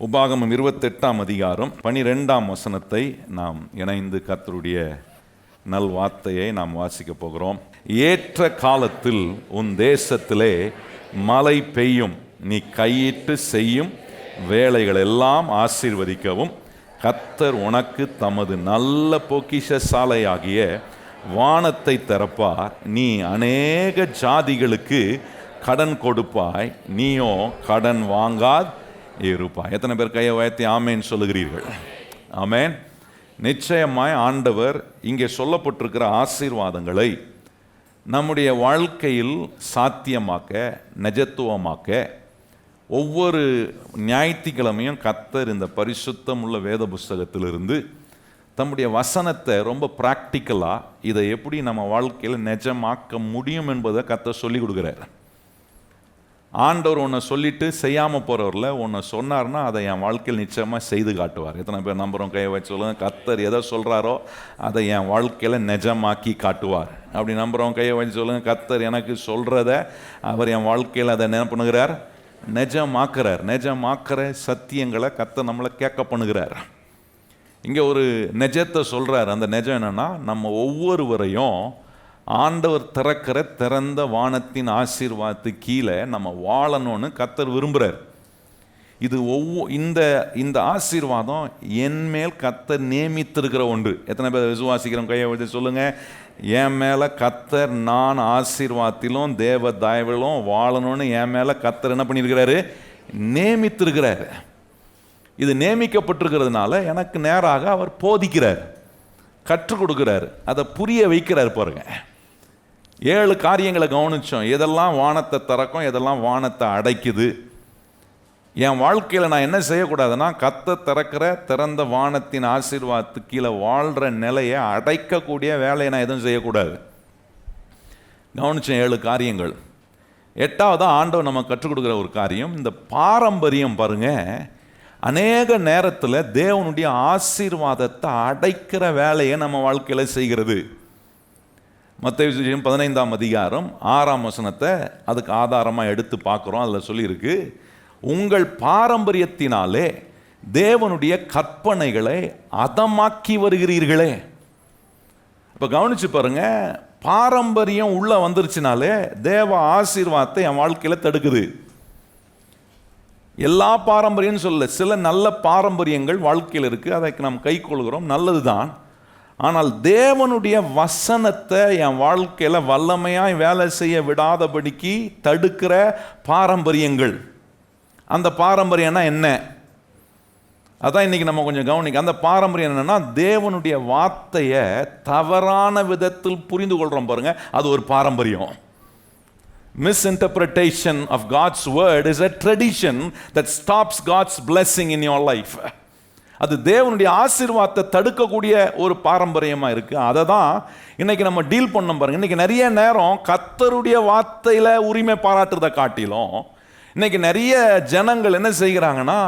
உபாகமம் 28ஆம் அதிகாரம் 12ஆம் வசனத்தை நாம் இணைந்து கர்த்தருடைய நல்வார்த்தையை நாம் வாசிக்க போகிறோம். ஏற்ற காலத்தில் உன் தேசத்திலே மழை பெய்யும், நீ கையிட்டு செய்யும் வேலைகள் எல்லாம் ஆசீர்வதிக்கவும் கர்த்தர் உனக்கு தமது நல்ல பொக்கிஷசாலையாகிய வானத்தை திறப்பார். நீ அநேக ஜாதிகளுக்கு கடன் கொடுப்பாய், நீயோ கடன் வாங்காது இருப்பாய். எத்தனை பேர் கையை உயர்த்தி ஆமேன் சொல்லுகிறீர்கள்? ஆமேன். நிச்சயமாய் ஆண்டவர் இங்கே சொல்லப்பட்டிருக்கிற ஆசீர்வாதங்களை நம்முடைய வாழ்க்கையில் சாத்தியமாக்க, நிஜத்துவமாக்க ஒவ்வொரு ஞாயிற்றுக்கிழமையும் கர்த்தர் இந்த பரிசுத்தம் உள்ள வேத புஸ்தகத்திலிருந்து தம்முடைய வசனத்தை ரொம்ப ப்ராக்டிக்கலாக இதை எப்படி நம்ம வாழ்க்கையில் நிஜமாக்க முடியும் என்பதை கர்த்தர் சொல்லி கொடுக்குறார். ஆண்டவர் உன்னை சொல்லிட்டு செய்யாமல் போகிறவரில் உன்னை சொன்னார்னா அதை என் வாழ்க்கையில் நிச்சயமாக செய்து காட்டுவார். எத்தனை பேர் நம்புகிறோம்? கையை வச்சு சொல்லுங்கள். கர்த்தர் எதை சொல்கிறாரோ அதை என் வாழ்க்கையில் நிஜமாக்கி காட்டுவார். அப்படி நம்புகிறோம்? கையை வச்சு சொல்லுங்கள். கர்த்தர் எனக்கு சொல்கிறத அவர் என் வாழ்க்கையில் அதை என்ன பண்ணுகிறார்? நிஜமாக்குறார். நிஜமாக்குற சத்தியங்களை கர்த்தர் நம்மளை கேட்க பண்ணுகிறார். இங்கே ஒரு நிஜத்தை சொல்கிறார். அந்த நிஜம் என்னென்னா, நம்ம ஒவ்வொருவரையும் ஆண்டவர் திறக்கிற திறந்த வானத்தின் ஆசீர்வாதத்துக்கு கீழே நம்ம வாழணும்னு கர்த்தர் விரும்புகிறார். இது இந்த ஆசீர்வாதம் என் மேல் கர்த்தர் நியமித்திருக்கிற ஒன்று. எத்தனை பேர் விசுவாசிக்கிறோம்? கையை வச்சு சொல்லுங்கள். என் மேலே கர்த்தர் நான் ஆசீர்வாதத்திலும் தேவ தயவிலும் வாழணும்னு என் மேலே கர்த்தர் என்ன பண்ணியிருக்கிறாரு? நியமித்திருக்கிறார். இது நியமிக்கப்பட்டிருக்கிறதுனால எனக்கு நேராக அவர் போதிக்கிறார், கற்றுக் கொடுக்கிறார், அதை புரிய வைக்கிறார். பாருங்க, 7 காரியங்களை கவனிச்சோம். எதெல்லாம் வானத்தை திறக்கும், எதெல்லாம் வானத்தை அடைக்குது. என் வாழ்க்கையில் நான் என்ன செய்யக்கூடாதுன்னா, கர்த்தர் திறக்கிற திறந்த வானத்தின் ஆசீர்வாதத்துக்கு கீழே வாழ்கிற நிலையை அடைக்கக்கூடிய வேலையை நான் எதுவும் செய்யக்கூடாது. கவனிச்சோம் 7 காரியங்கள். 8வது ஆண்டவர் நம்ம கற்றுக் கொடுக்குற ஒரு காரியம், இந்த பாரம்பரியம். பாருங்க, அநேக நேரத்தில் தேவனுடைய ஆசீர்வாதத்தை அடைக்கிற வேலையை நம்ம வாழ்க்கையில் செய்கிறது. மத்தேயு 15ஆம் அதிகாரம் 6ஆம் வசனத்தை அதுக்கு ஆதாரமாக எடுத்து பார்க்குறோம். அதில் சொல்லியிருக்கு, உங்கள் பாரம்பரியத்தினாலே தேவனுடைய கற்பனைகளை அதமாக்கி வருகிறீர்களே. இப்போ கவனிச்சு பாருங்க, பாரம்பரியம் உள்ளே வந்துருச்சுனாலே தேவ ஆசீர்வாதத்தை என் வாழ்க்கையில் தடுக்குது. எல்லா பாரம்பரியம் சொல்ல, சில நல்ல பாரம்பரியங்கள் வாழ்க்கையில் இருக்குது, அதை நாம் கை கொள்கிறோம், நல்லது தான். ஆனால் தேவனுடைய வசனத்தை என் வாழ்க்கையில் வல்லமையாய் வேலை செய்ய விடாதபடிக்கு தடுக்கிற பாரம்பரியங்கள், அந்த பாரம்பரியம்னா என்ன? அதான் இன்றைக்கி நம்ம கொஞ்சம் கவனிக்க. அந்த பாரம்பரியம் என்னென்னா, தேவனுடைய வார்த்தையை தவறான விதத்தில் புரிந்து கொள்கிறோம் பாருங்க, அது ஒரு பாரம்பரியம். Misinterpretation of God's word is a tradition that stops God's blessing in your life. அது தேவனுடைய ஆசீர்வாதத்தை தடுக்கக்கூடிய ஒரு பாரம்பரியமாக இருக்குது. அதை தான் இன்றைக்கி நம்ம டீல் பண்ணோம் பாருங்கள். இன்றைக்கி நிறைய நேரம் கர்த்தருடைய வார்த்தையில் உரிமை பாராட்டுறதை காட்டிலும் இன்றைக்கி நிறைய ஜனங்கள் என்ன செய்கிறாங்கன்னா,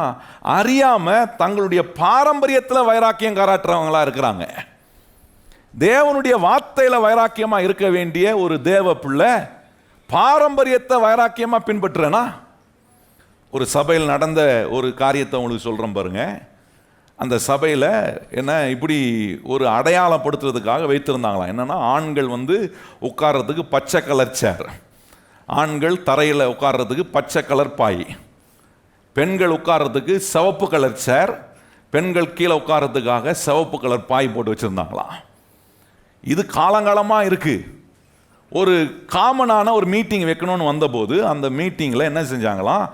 அறியாமல் தங்களுடைய பாரம்பரியத்தில் வைராக்கியம் காராட்டுறவங்களாக இருக்கிறாங்க. தேவனுடைய வார்த்தையில் வைராக்கியமாக இருக்க வேண்டிய ஒரு தேவ பிள்ளை பாரம்பரியத்தை வைராக்கியமாக பின்பற்றுறேன்னா, ஒரு சபையில் நடந்த ஒரு காரியத்தை உங்களுக்கு சொல்கிறேன் பாருங்க. அந்த சபையில் என்ன இப்படி ஒரு அடையாளப்படுத்துறதுக்காக வைத்திருந்தாங்களாம். என்னென்னா, ஆண்கள் உட்கார்றதுக்கு பச்சை கலர் சேர், ஆண்கள் தரையில் உட்கார்றதுக்கு பச்சை கலர் பாய், பெண்கள் உட்கார்றதுக்கு சிவப்பு கலர் சேர், பெண்கள் கீழே உட்கார்றதுக்காக சிவப்பு கலர் பாய் போட்டு வச்சுருந்தாங்களாம். இது காலங்காலமாக இருக்குது. ஒரு காமனான ஒரு மீட்டிங் வைக்கணும்னு வந்தபோது அந்த மீட்டிங்கில் என்ன செஞ்சாங்களாம்,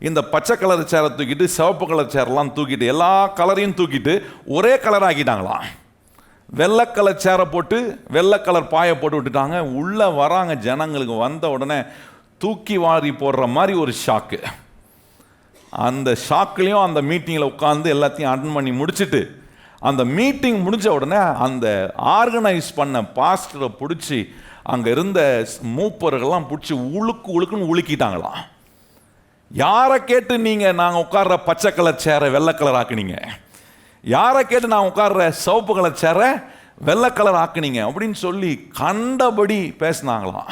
இந்த பச்சை கலர் சேரை தூக்கிட்டு சிவப்பு கலர் சேரெல்லாம் தூக்கிட்டு எல்லா கலரையும் தூக்கிட்டு ஒரே கலர் ஆக்கிட்டாங்களாம். வெள்ளை கலர் சேரை போட்டு வெள்ளை கலர் பாயை போட்டு விட்டுட்டாங்க. உள்ளே வராங்க ஜனங்களுக்கு, வந்த உடனே தூக்கி வாரி போடுற மாதிரி ஒரு ஷாக்கு. அந்த ஷாக்லேயும் அந்த மீட்டிங்கில் உட்காந்து எல்லாத்தையும் அட்டன் பண்ணி முடிச்சுட்டு, அந்த மீட்டிங் முடிஞ்ச உடனே அந்த ஆர்கனைஸ் பண்ண பாஸ்டரை பிடிச்சி அங்கே இருந்த மூப்பர்கள்லாம் பிடிச்சி உழுக்குன்னு உழுக்கிட்டாங்களாம். யாரை கேட்டு நீங்கள் நாங்கள் உட்கார்ற பச்சை கலர் சேரை வெள்ளை கலர் ஆக்குனீங்க? யாரை கேட்டு நான் உட்கார்ற சிவப்பு கலர் சேரை வெள்ளை கலர் ஆக்குனீங்க அப்படின்னு சொல்லி கண்டபடி பேசினாங்களாம்.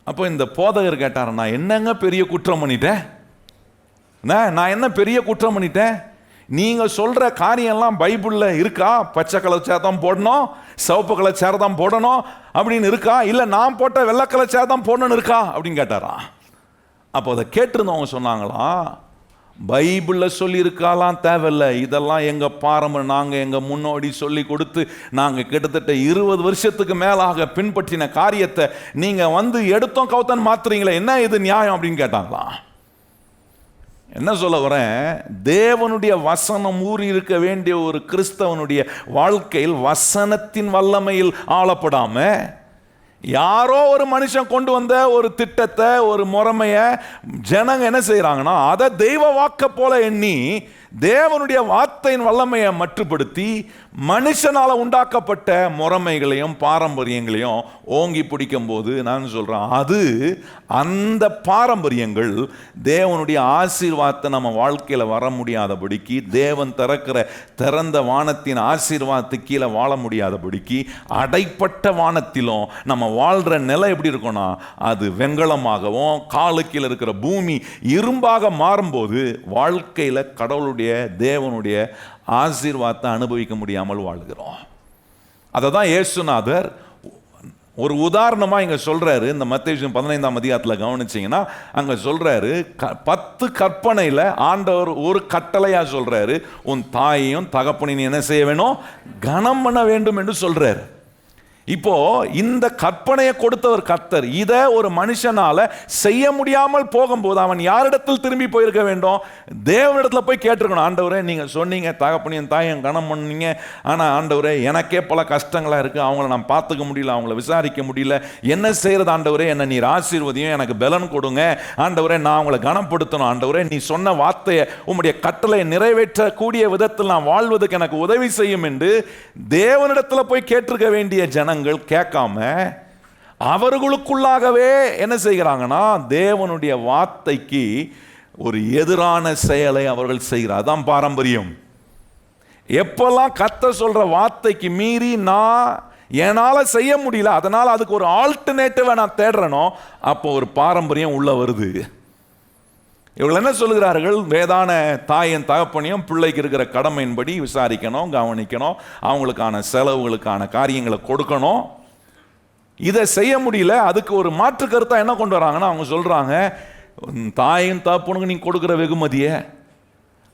அப்போ இந்த போதகர் கேட்டார், நான் என்னங்க பெரிய குற்றம் பண்ணிட்டேன்? நான் என்ன பெரிய குற்றம் பண்ணிட்டேன்? நீங்க சொல்ற காரியம்லாம் பைபிள்ல இருக்கா? பச்சை கலர் சேர் தான் போடணும், சிவப்பு கலர் சேர் தான் போடணும் அப்படின்னு இருக்கா? இல்ல நான் போட்ட வெள்ளை கலர் சேர் தான் போடணும்னு இருக்கா அப்படின்னு கேட்டாரா. அப்போ அதை கேட்டிருந்தவங்க சொன்னாங்களா, பைபிளில் சொல்லியிருக்காலாம் தேவையில்லை, இதெல்லாம் எங்கள் பாரம்பரியம், நாங்கள் எங்கள் முன்னோடி சொல்லி கொடுத்து நாங்கள் கிட்டத்தட்ட 20 வருஷத்துக்கு மேலாக பின்பற்றின காரியத்தை நீங்கள் வந்து எடுத்தோம் கவுத்தன் மாத்துறீங்களே, என்ன இது நியாயம் அப்படின்னு கேட்டாங்களாம். என்ன சொல்ல வரேன், தேவனுடைய வசனம் ஊறி இருக்க வேண்டிய ஒரு கிறிஸ்தவனுடைய வாழ்க்கையில் வசனத்தின் வல்லமையில் ஆளப்படாம யாரோ ஒரு மனுஷன் கொண்டு வந்த ஒரு திட்டத்தை, ஒரு முறைமைய ஜனங்க என்ன செய்யறாங்கன்னா அதை தெய்வ வாக்க போல எண்ணி தேவனுடைய வார்த்தையின் வல்லமையை மட்டுப்படுத்தி மனுஷனால உண்டாக்கப்பட்ட முறைமைகளையும் பாரம்பரியங்களையும் ஓங்கி பிடிக்கும் போது நான் சொல்றேன், அது அந்த பாரம்பரியங்கள் தேவனுடைய ஆசீர்வாதத்தை நம்ம வாழ்க்கையில வர முடியாதபடிக்கு, தேவன் திறந்த வானத்தின் ஆசீர்வாதத்து கீழே வாழ முடியாதபடிக்கு, அடைப்பட்ட வானத்திலும் நம்ம வாழ்ற நிலை எப்படி இருக்கும்னா அது வெண்கலமாகவும் காலு கீழே இருக்கிற பூமி இரும்பாக மாறும்போது வாழ்க்கையில கடவுளுடைய தேவனுடைய ஆசீர்வாதத்தை அனுபவிக்க முடியாமல் வாழ்கிறோம். அதை தான் இயேசுநாதர் ஒரு உதாரணமா இங்க சொல்றாரு. இந்த மத்தேயு 15ஆம் அதிகாரத்தில் கவனிச்சீங்கன்னா அங்க சொல்றாரு, 10 கற்பனையில ஆண்டவர் ஒரு கட்டளையா சொல்றாரு, உன் தாயையும் தகப்பனையும் என்ன செய்ய வேணும், கனம் பண்ண வேண்டும் என்று சொல்றாரு. இப்போ இந்த கற்பனையை கொடுத்தவர் கர்த்தர், இதை ஒரு மனுஷனால செய்ய முடியாமல் போகும்போது அவன் யாரிடத்தில் திரும்பி போயிருக்க வேண்டும், தேவனிடத்தில் போய் கேட்டிருக்கணும். ஆண்டவரே நீங்க சொன்னீங்க தகப்பனையும் தாயும் கனம் பண்ணீங்க, ஆனா ஆண்டவரே எனக்கே பல கஷ்டங்களா இருக்கு, அவங்கள நான் பார்த்துக்க முடியல, அவங்கள விசாரிக்க முடியல, என்ன செய்யறது ஆண்டவரே, என்ன நீர் ஆசீர்வதியும், எனக்கு பலன் கொடுங்க ஆண்டவரே, நான் அவங்கள கனப்படுத்தணும் ஆண்டவரே, நீ சொன்ன வார்த்தையை உம்முடைய கட்டளையை நிறைவேற்றக்கூடிய விதத்தில் நான் வாழ்வதற்கு எனக்கு உதவி செய்யும் என்று தேவனிடத்தில் போய் கேட்டிருக்க வேண்டிய ஜனங்கள் கேட்காம அவர்களுக்குள்ளாகவே என்ன செய்கிறாங்கன்னா தேவனுடைய வார்த்தைக்கு ஒரு எதிரான செயலை அவர்கள் செய்கிறார். அதான் பாரம்பரியம். எப்பெல்லாம் கர்த்தர் சொல்ற வார்த்தைக்கு மீறி நான் என்னால செய்ய முடியல, அதனால அதுக்கு ஒரு ஆல்டர்னேட்டிவ் நான் தேடுறேனோ அப்போ ஒரு பாரம்பரியம் உள்ள வருது. இவர்கள் என்ன சொல்லுகிறார்கள், வேதான தாயின் தகப்பனையும் பிள்ளைக்கு இருக்கிற கடமையின்படி விசாரிக்கணும், கவனிக்கணும், அவங்களுக்கான செலவுகளுக்கான காரியங்களை கொடுக்கணும். இதை செய்ய முடியல, அதுக்கு ஒரு மாற்று கருத்தா என்ன கொண்டு வராங்கன்னா அவங்க சொல்றாங்க, தாயின் தகப்பனுக்கு நீ கொடுக்குற வெகுமதியை,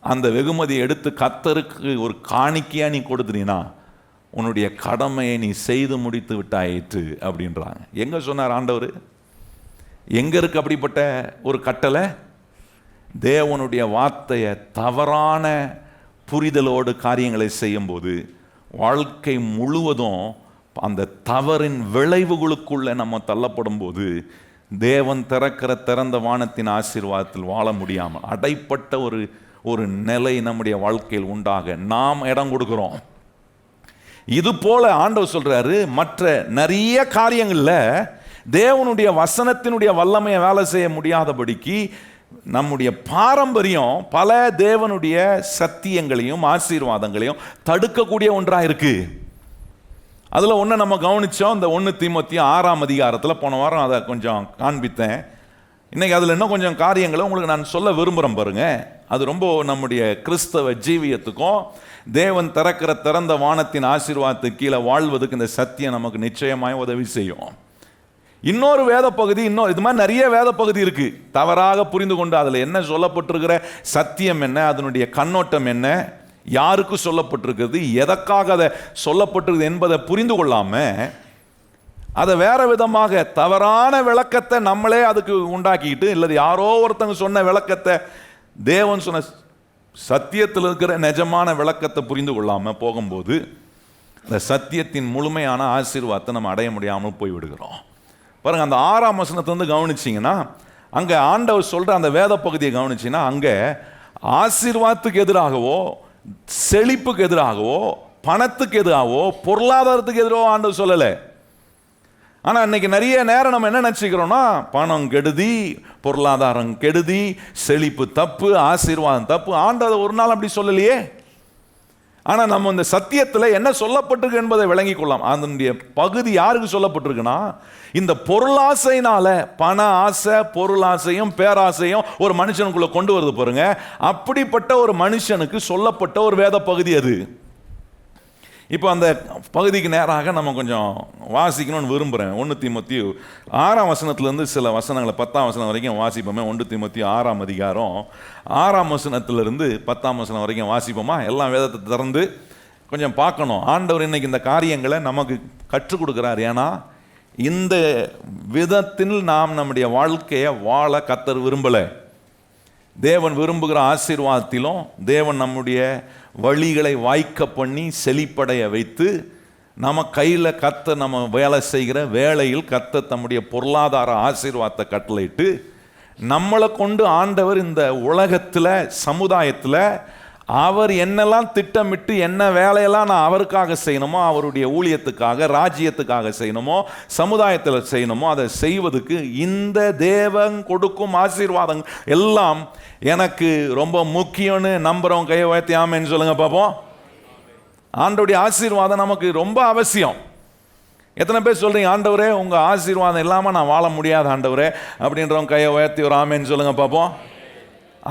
அந்த வெகுமதியை எடுத்து கர்த்தருக்கு ஒரு காணிக்கையா நீ கொடுத்துறீனா உன்னுடைய கடமையை நீ செய்து முடித்து விட்டாயிற்று அப்படின்றாங்க. எங்க சொன்னார் ஆண்டவர்? எங்க இருக்கு அப்படிப்பட்ட ஒரு கட்டளை? தேவனுடைய வார்த்தையை தவறான புரிதலோடு காரியங்களை செய்யும்போது வாழ்க்கை முழுவதும் அந்த தவறின் விளைவுகளுக்குள்ள நம்ம தள்ளப்படும் போது தேவன் திறந்த வானத்தின் ஆசீர்வாதத்தில் வாழ முடியாமல் அடைப்பட்ட ஒரு நிலை நம்முடைய வாழ்க்கையில் உண்டாக நாம் இடம் கொடுக்கிறோம். இது போல ஆண்டவர் சொல்றாரு, மற்ற நிறைய காரியங்கள்ல தேவனுடைய வசனத்தினுடைய வல்லமையை வேலை செய்ய முடியாதபடிக்கு நம்முடைய பாரம்பரியம் பல தேவனுடைய சத்தியங்களையும் ஆசீர்வாதங்களையும் தடுக்கக்கூடிய ஒன்றா இருக்கு. அதுல ஒன்று நம்ம கவனிச்சோம், இந்த 1 தீமோத்தேயு 6ஆம் அதிகாரத்தில் போன வாரம் அதை கொஞ்சம் காண்பித்தேன். இன்னைக்கு அதில் இன்னும் கொஞ்சம் காரியங்களை உங்களுக்கு நான் சொல்ல விரும்புகிறேன் பாருங்க. அது ரொம்ப நம்முடைய கிறிஸ்தவ ஜீவியத்துக்கும் தேவன் திறந்த வானத்தின் ஆசீர்வாதத்துக்கு கீழே வாழ்வதற்கு இந்த சத்தியம் நமக்கு நிச்சயமாய் உதவி செய்யும். இன்னொரு வேத பகுதி, இது மாதிரி நிறைய வேத பகுதி இருக்கு, தவறாக புரிந்து கொண்டு அதில் என்ன சொல்லப்பட்டிருக்கிற சத்தியம் என்ன, அதனுடைய கண்ணோட்டம் என்ன, யாருக்கு சொல்லப்பட்டிருக்கிறது, எதற்காக அதை சொல்லப்பட்டிருக்குது என்பதை புரிந்து கொள்ளாம அதை வேற விதமாக தவறான விளக்கத்தை நம்மளே அதுக்கு உண்டாக்கிட்டு, இல்லை யாரோ ஒருத்தங்க சொன்ன விளக்கத்தை தேவன் சொன்ன சத்தியத்தில் இருக்கிற நிஜமான விளக்கத்தை புரிந்து கொள்ளாம போகும்போது அந்த சத்தியத்தின் முழுமையான ஆசீர்வாதத்தை நம்ம அடைய முடியாமல் போய்விடுகிறோம். பாருங்க, அந்த 6ஆம் வசனத்தை வந்து கவனிச்சிங்கன்னா அங்கே ஆண்டவர் சொல்ற அந்த வேத பகுதியை கவனிச்சிங்கன்னா அங்கே ஆசீர்வாதத்துக்கு எதிராகவோ செழிப்புக்கு எதிராகவோ பணத்துக்கு எதிராகவோ பொருளாதாரத்துக்கு எதிராகவோ ஆண்டவர் சொல்லலை. ஆனால் இன்னைக்கு நிறைய நேரம் நம்ம என்ன நினச்சிக்கிறோம்னா பணம் கெடுதி, பொருளாதாரம் கெடுதி, செழிப்பு தப்பு, ஆசீர்வாதம் தப்பு. ஆண்டவர் ஒரு நாள் அப்படி சொல்லலையே. ஆனால் நம்ம இந்த சத்தியத்தில் என்ன சொல்லப்பட்டிருக்கு என்பதை விளங்கிக் கொள்ளலாம். அதனுடைய பகுதி யாருக்கு சொல்லப்பட்டிருக்குன்னா, இந்த பொருளாசைனால, பண ஆசை, பொருளாசையும் பேராசையும் ஒரு மனுஷனுக்குள்ள கொண்டு வருது பாருங்க, அப்படிப்பட்ட ஒரு மனுஷனுக்கு சொல்லப்பட்ட ஒரு வேத பகுதி அது. இப்போ அந்த பகுதிக்கு நேராக நம்ம கொஞ்சம் வாசிக்கணும்னு விரும்புகிறேன். 1 தீமோத்தேயு 6ஆம் வசனத்திலேருந்து சில வசனங்களை 10ஆம் வசனம் வரைக்கும் வாசிப்போமே. 1 தீமோத்தேயு 6ஆம் அதிகாரம் 6ஆம் வசனத்திலிருந்து 10ஆம் வசனம் வரைக்கும் வாசிப்போமா? எல்லாம் வேதத்தை திறந்து கொஞ்சம் பார்க்கணும். ஆண்டவர் இன்னைக்கு இந்த காரியங்களை நமக்கு கற்றுக் கொடுக்குறார். ஏன்னா இந்த விதத்தில் நாம் நம்முடைய வாழ்க்கையை வாழ கர்த்தர் விரும்பலை. தேவன் விரும்புகிற ஆசீர்வாதத்திலும் தேவன் நம்முடைய வழிகளை வாய்க்க பண்ணி செழிப்படைய வைத்து நம்ம கையில் கர்த்தர் நம்ம வேலை செய்கிற வேலையில் கர்த்தர் தம்முடைய பொருளாதார ஆசீர்வாதத்தை கட்டளையிட்டு நம்மளை கொண்டு ஆண்டவர் இந்த உலகத்தில் சமுதாயத்தில் அவர் என்னெல்லாம் திட்டமிட்டு என்ன வேலையெல்லாம் நான் அவருக்காக செய்யணுமோ, அவருடைய ஊழியத்துக்காக ராஜ்யத்துக்காக செய்யணுமோ, சமுதாயத்தில் செய்யணுமோ, அதை செய்வதுக்கு இந்த தேவன் கொடுக்கும் ஆசீர்வாதம் எல்லாம் எனக்கு ரொம்ப முக்கியம்னு நம்புகிறோம். கையை உயர்த்தி ஆமென்னு சொல்லுங்க பார்ப்போம். ஆண்டவருடைய ஆசீர்வாதம் நமக்கு ரொம்ப அவசியம். எத்தனை பேர் சொல்கிறீங்க, ஆண்டவரே உங்கள் ஆசீர்வாதம் இல்லாமல் நான் வாழ முடியாது ஆண்டவரே அப்படின்றவங்க கையை உயர்த்தி ஒரு ஆமென்னு சொல்லுங்க பார்ப்போம்.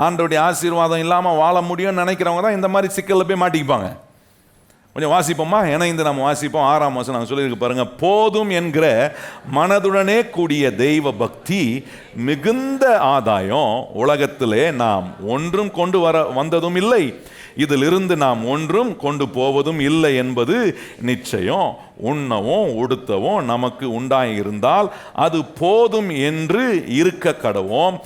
ஆண்டவருடைய ஆசீர்வாதம் இல்லாமல் வாழ முடியும்னு நினைக்கிறவங்க தான் இந்த மாதிரி சிக்கலில் போய் மாட்டிக்குப்பாங்க. கொஞ்சம் வாசிப்போமா? இணைந்து நம்ம வாசிப்போம். 6ஆம் வசனம் நாங்கள் சொல்லியிருக்கு பாருங்க. போதும் என்கிற மனதுடனே கூடிய தெய்வ பக்தி மிகுந்த ஆதாயம். உலகத்திலே நாம் ஒன்றும் கொண்டு வந்ததும் இல்லை, இதிலிருந்து நாம் ஒன்றும் கொண்டு போவதும் இல்லை என்பது நிச்சயம். உண்ணவும் உடுத்தவும் நமக்கு உண்டாயிருந்தால் அது போதும் என்று இருக்க கடவோம்.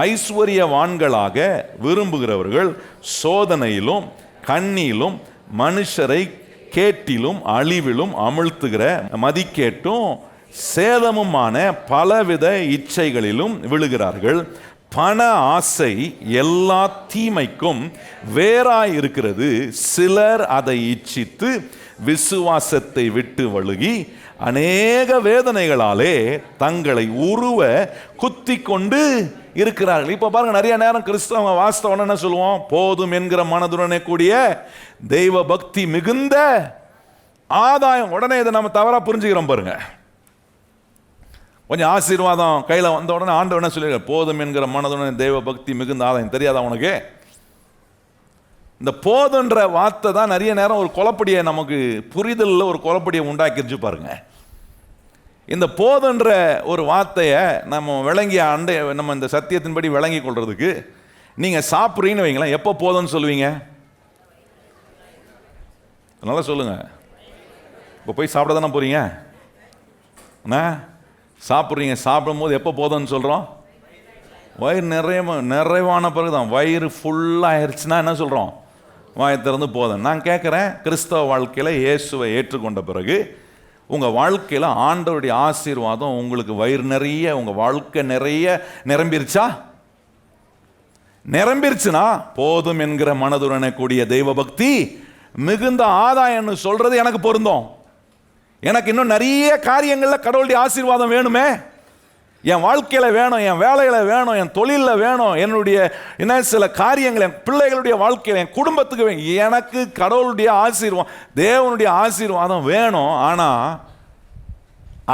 ஐஸ்வர்யவான்களாக விரும்புகிறவர்கள் சோதனையிலும் கண்ணியிலும் மனுஷரை கேட்டிலும் அழிவிலும் அமிழ்த்துகிற மதிக்கேட்டும் சேதமுமான பலவித இச்சைகளிலும் விழுகிறார்கள். பண ஆசை எல்லா தீமைக்கும் வேறாய் இருக்கிறது. சிலர் அதை இச்சித்து விசுவாசத்தை விட்டு வழுகி அநேக வேதனைகளாலே தங்களை உருவ குத்தி கொண்டு இருக்கிறார்கள். இப்போ பாருங்க, நிறைய நேரம் கிறிஸ்தவ வாஸ்தவம் என்ன சொல்லுவோம்? போதும் என்கிற மனதுடனே கூடிய தெய்வ பக்தி மிகுந்த ஆதாயம். உடனே இதை நம்ம தவறா புரிஞ்சுக்கிறோம் பாருங்க. கொஞ்சம் ஆசீர்வாதம் கையில் வந்த உடனே ஆண்டவர் என்ன சொல்லியிருக்கார்? போதும் என்கிற மனதுடன் தெய்வ பக்தி மிகுந்த ஆதாயம். தெரியாதா உனக்கு? இந்த போதுன்ற வார்த்தை தான் நிறைய நேரம் ஒரு குழப்படியை நமக்கு புரிதலில் ஒரு குழப்படியை உண்டாக்கிருச்சு பாருங்க. இந்த போதுன்ற ஒரு வார்த்தையை நம்ம விளங்கிய நம்ம இந்த சத்தியத்தின்படி விளங்கி கொள்றதுக்கு நீங்கள் சாப்பிட்றீங்கன்னு வைங்களேன், எப்போ போதும்னு சொல்லுவீங்க? நல்லா சொல்லுங்க. இப்போ போய் சாப்பிட தானே போறீங்க? சாப்பிட்றீங்க, சாப்பிடும் போது எப்போ போதும்னு சொல்கிறோம்? வயிறு நிறைவான பிறகு தான். வயிறு ஃபுல்லாக ஆயிடுச்சுன்னா என்ன சொல்கிறோம்? வாயை திறந்து போதும். நான் கேட்குறேன், கிறிஸ்தவ வாழ்க்கையில் இயேசுவை ஏற்றுக்கொண்ட பிறகு உங்கள் வாழ்க்கையில் ஆண்டவருடைய ஆசீர்வாதம் உங்களுக்கு வயிறு நிறைய, உங்கள் வாழ்க்கை நிறைய நிரம்பிருச்சா? நிரம்பிருச்சுன்னா போதும் என்கிற மனதுடனே கூடிய தெய்வ பக்தி மிகுந்த ஆதாயம்னு சொல்கிறது எனக்கு பொருந்தும். எனக்கு இன்னும் நிறைய காரியங்களில் கடவுளுடைய ஆசீர்வாதம் வேணுமே. என் வாழ்க்கையில் வேணும், என் வேலையில் வேணும், என் தொழிலில் வேணும், என்னுடைய என்ன சில காரியங்கள் என் பிள்ளைகளுடைய வாழ்க்கையில், என் குடும்பத்துக்கு வேணும். எனக்கு கடவுளுடைய ஆசீர்வாதம், தேவனுடைய ஆசீர்வாதம் வேணும். ஆனால்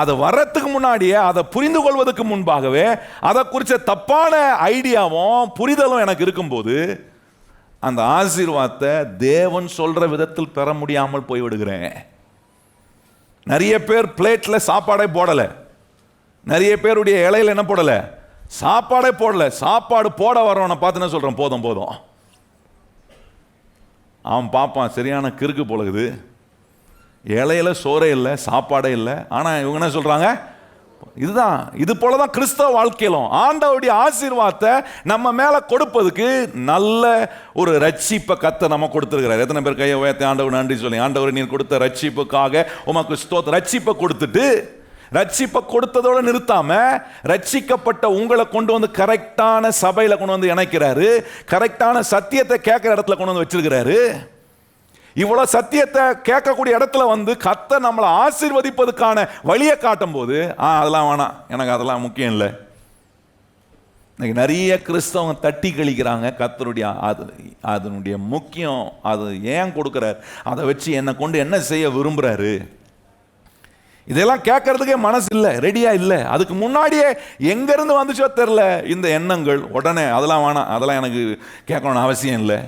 அதை வர்றதுக்கு முன்னாடியே, அதை புரிந்து கொள்வதற்கு முன்பாகவே அதை குறித்த தப்பான ஐடியாவும் புரிதலும் எனக்கு இருக்கும்போது அந்த ஆசீர்வாதத்தை தேவன் சொல்கிற விதத்தில் பெற முடியாமல் போய்விடுகிறேன். நிறைய பேர் பிளேட்டில் சாப்பாடே போடலை, நிறைய பேருடைய இலையில் என்ன போடலை? சாப்பாடே போடலை. சாப்பாடு போட வரவனை பார்த்து என்ன சொல்கிறேன்? போதும் போதும். அவன் பார்ப்பான், சரியான கிறுக்கு போலகுது, இலையில சோறே இல்லை, சாப்பாடே இல்லை. ஆனால் இவங்க என்ன சொல்கிறாங்க? இதுதான், இது போல தான் கிறிஸ்தவ வாழ்க்கையிலும் ஆண்டவருடைய ஆசீர்வாதத்தை நம்ம மேலே கொடுப்பதுக்கு நல்ல ஒரு ரட்சிப்பை கர்த்தர் நம்ம கொடுத்துருக்கிறார். எத்தனை பேர் கையை உயர்த்தி ஆண்டவர் நன்றி சொல்லி, ஆண்டவர் நீர் கொடுத்த ரட்சிப்புக்காக உமக்கு ஸ்தோத்திரம். ரட்சிப்பை கொடுத்துட்டு, ரட்சிப்பை கொடுத்ததோடு நிறுத்தாம ரட்சிக்கப்பட்ட உங்களை கொண்டு வந்து கரெக்டான சபையில் கொண்டு வந்து இணைக்கிறாரு, கரெக்டான சத்தியத்தை கேட்குற இடத்துல கொண்டு வந்து வச்சிருக்கிறாரு. இவ்வளோ சத்தியத்தை கேட்கக்கூடிய இடத்துல வந்து கர்த்தர் நம்மளை ஆசீர்வதிப்பதுக்கான வழியை காட்டும் போது அதெல்லாம் வேணாம், எனக்கு அதெல்லாம் முக்கியம் இல்லை. இன்னைக்கு நிறைய கிறிஸ்தவங்க தட்டி கழிக்கிறாங்க கர்த்தருடைய அதனுடைய முக்கியம். அது ஏன் கொடுக்குறார், அதை வச்சு என்னை கொண்டு என்ன செய்ய விரும்புகிறாரு, இதெல்லாம் கேட்கறதுக்கே மனசு இல்லை, ரெடியாக இல்லை. அதுக்கு முன்னாடியே எங்கேருந்து வந்துச்சோ தெரில இந்த எண்ணங்கள். உடனே அதெல்லாம் வேணாம், அதெல்லாம் எனக்கு கேட்கணும்னு அவசியம் இல்லை.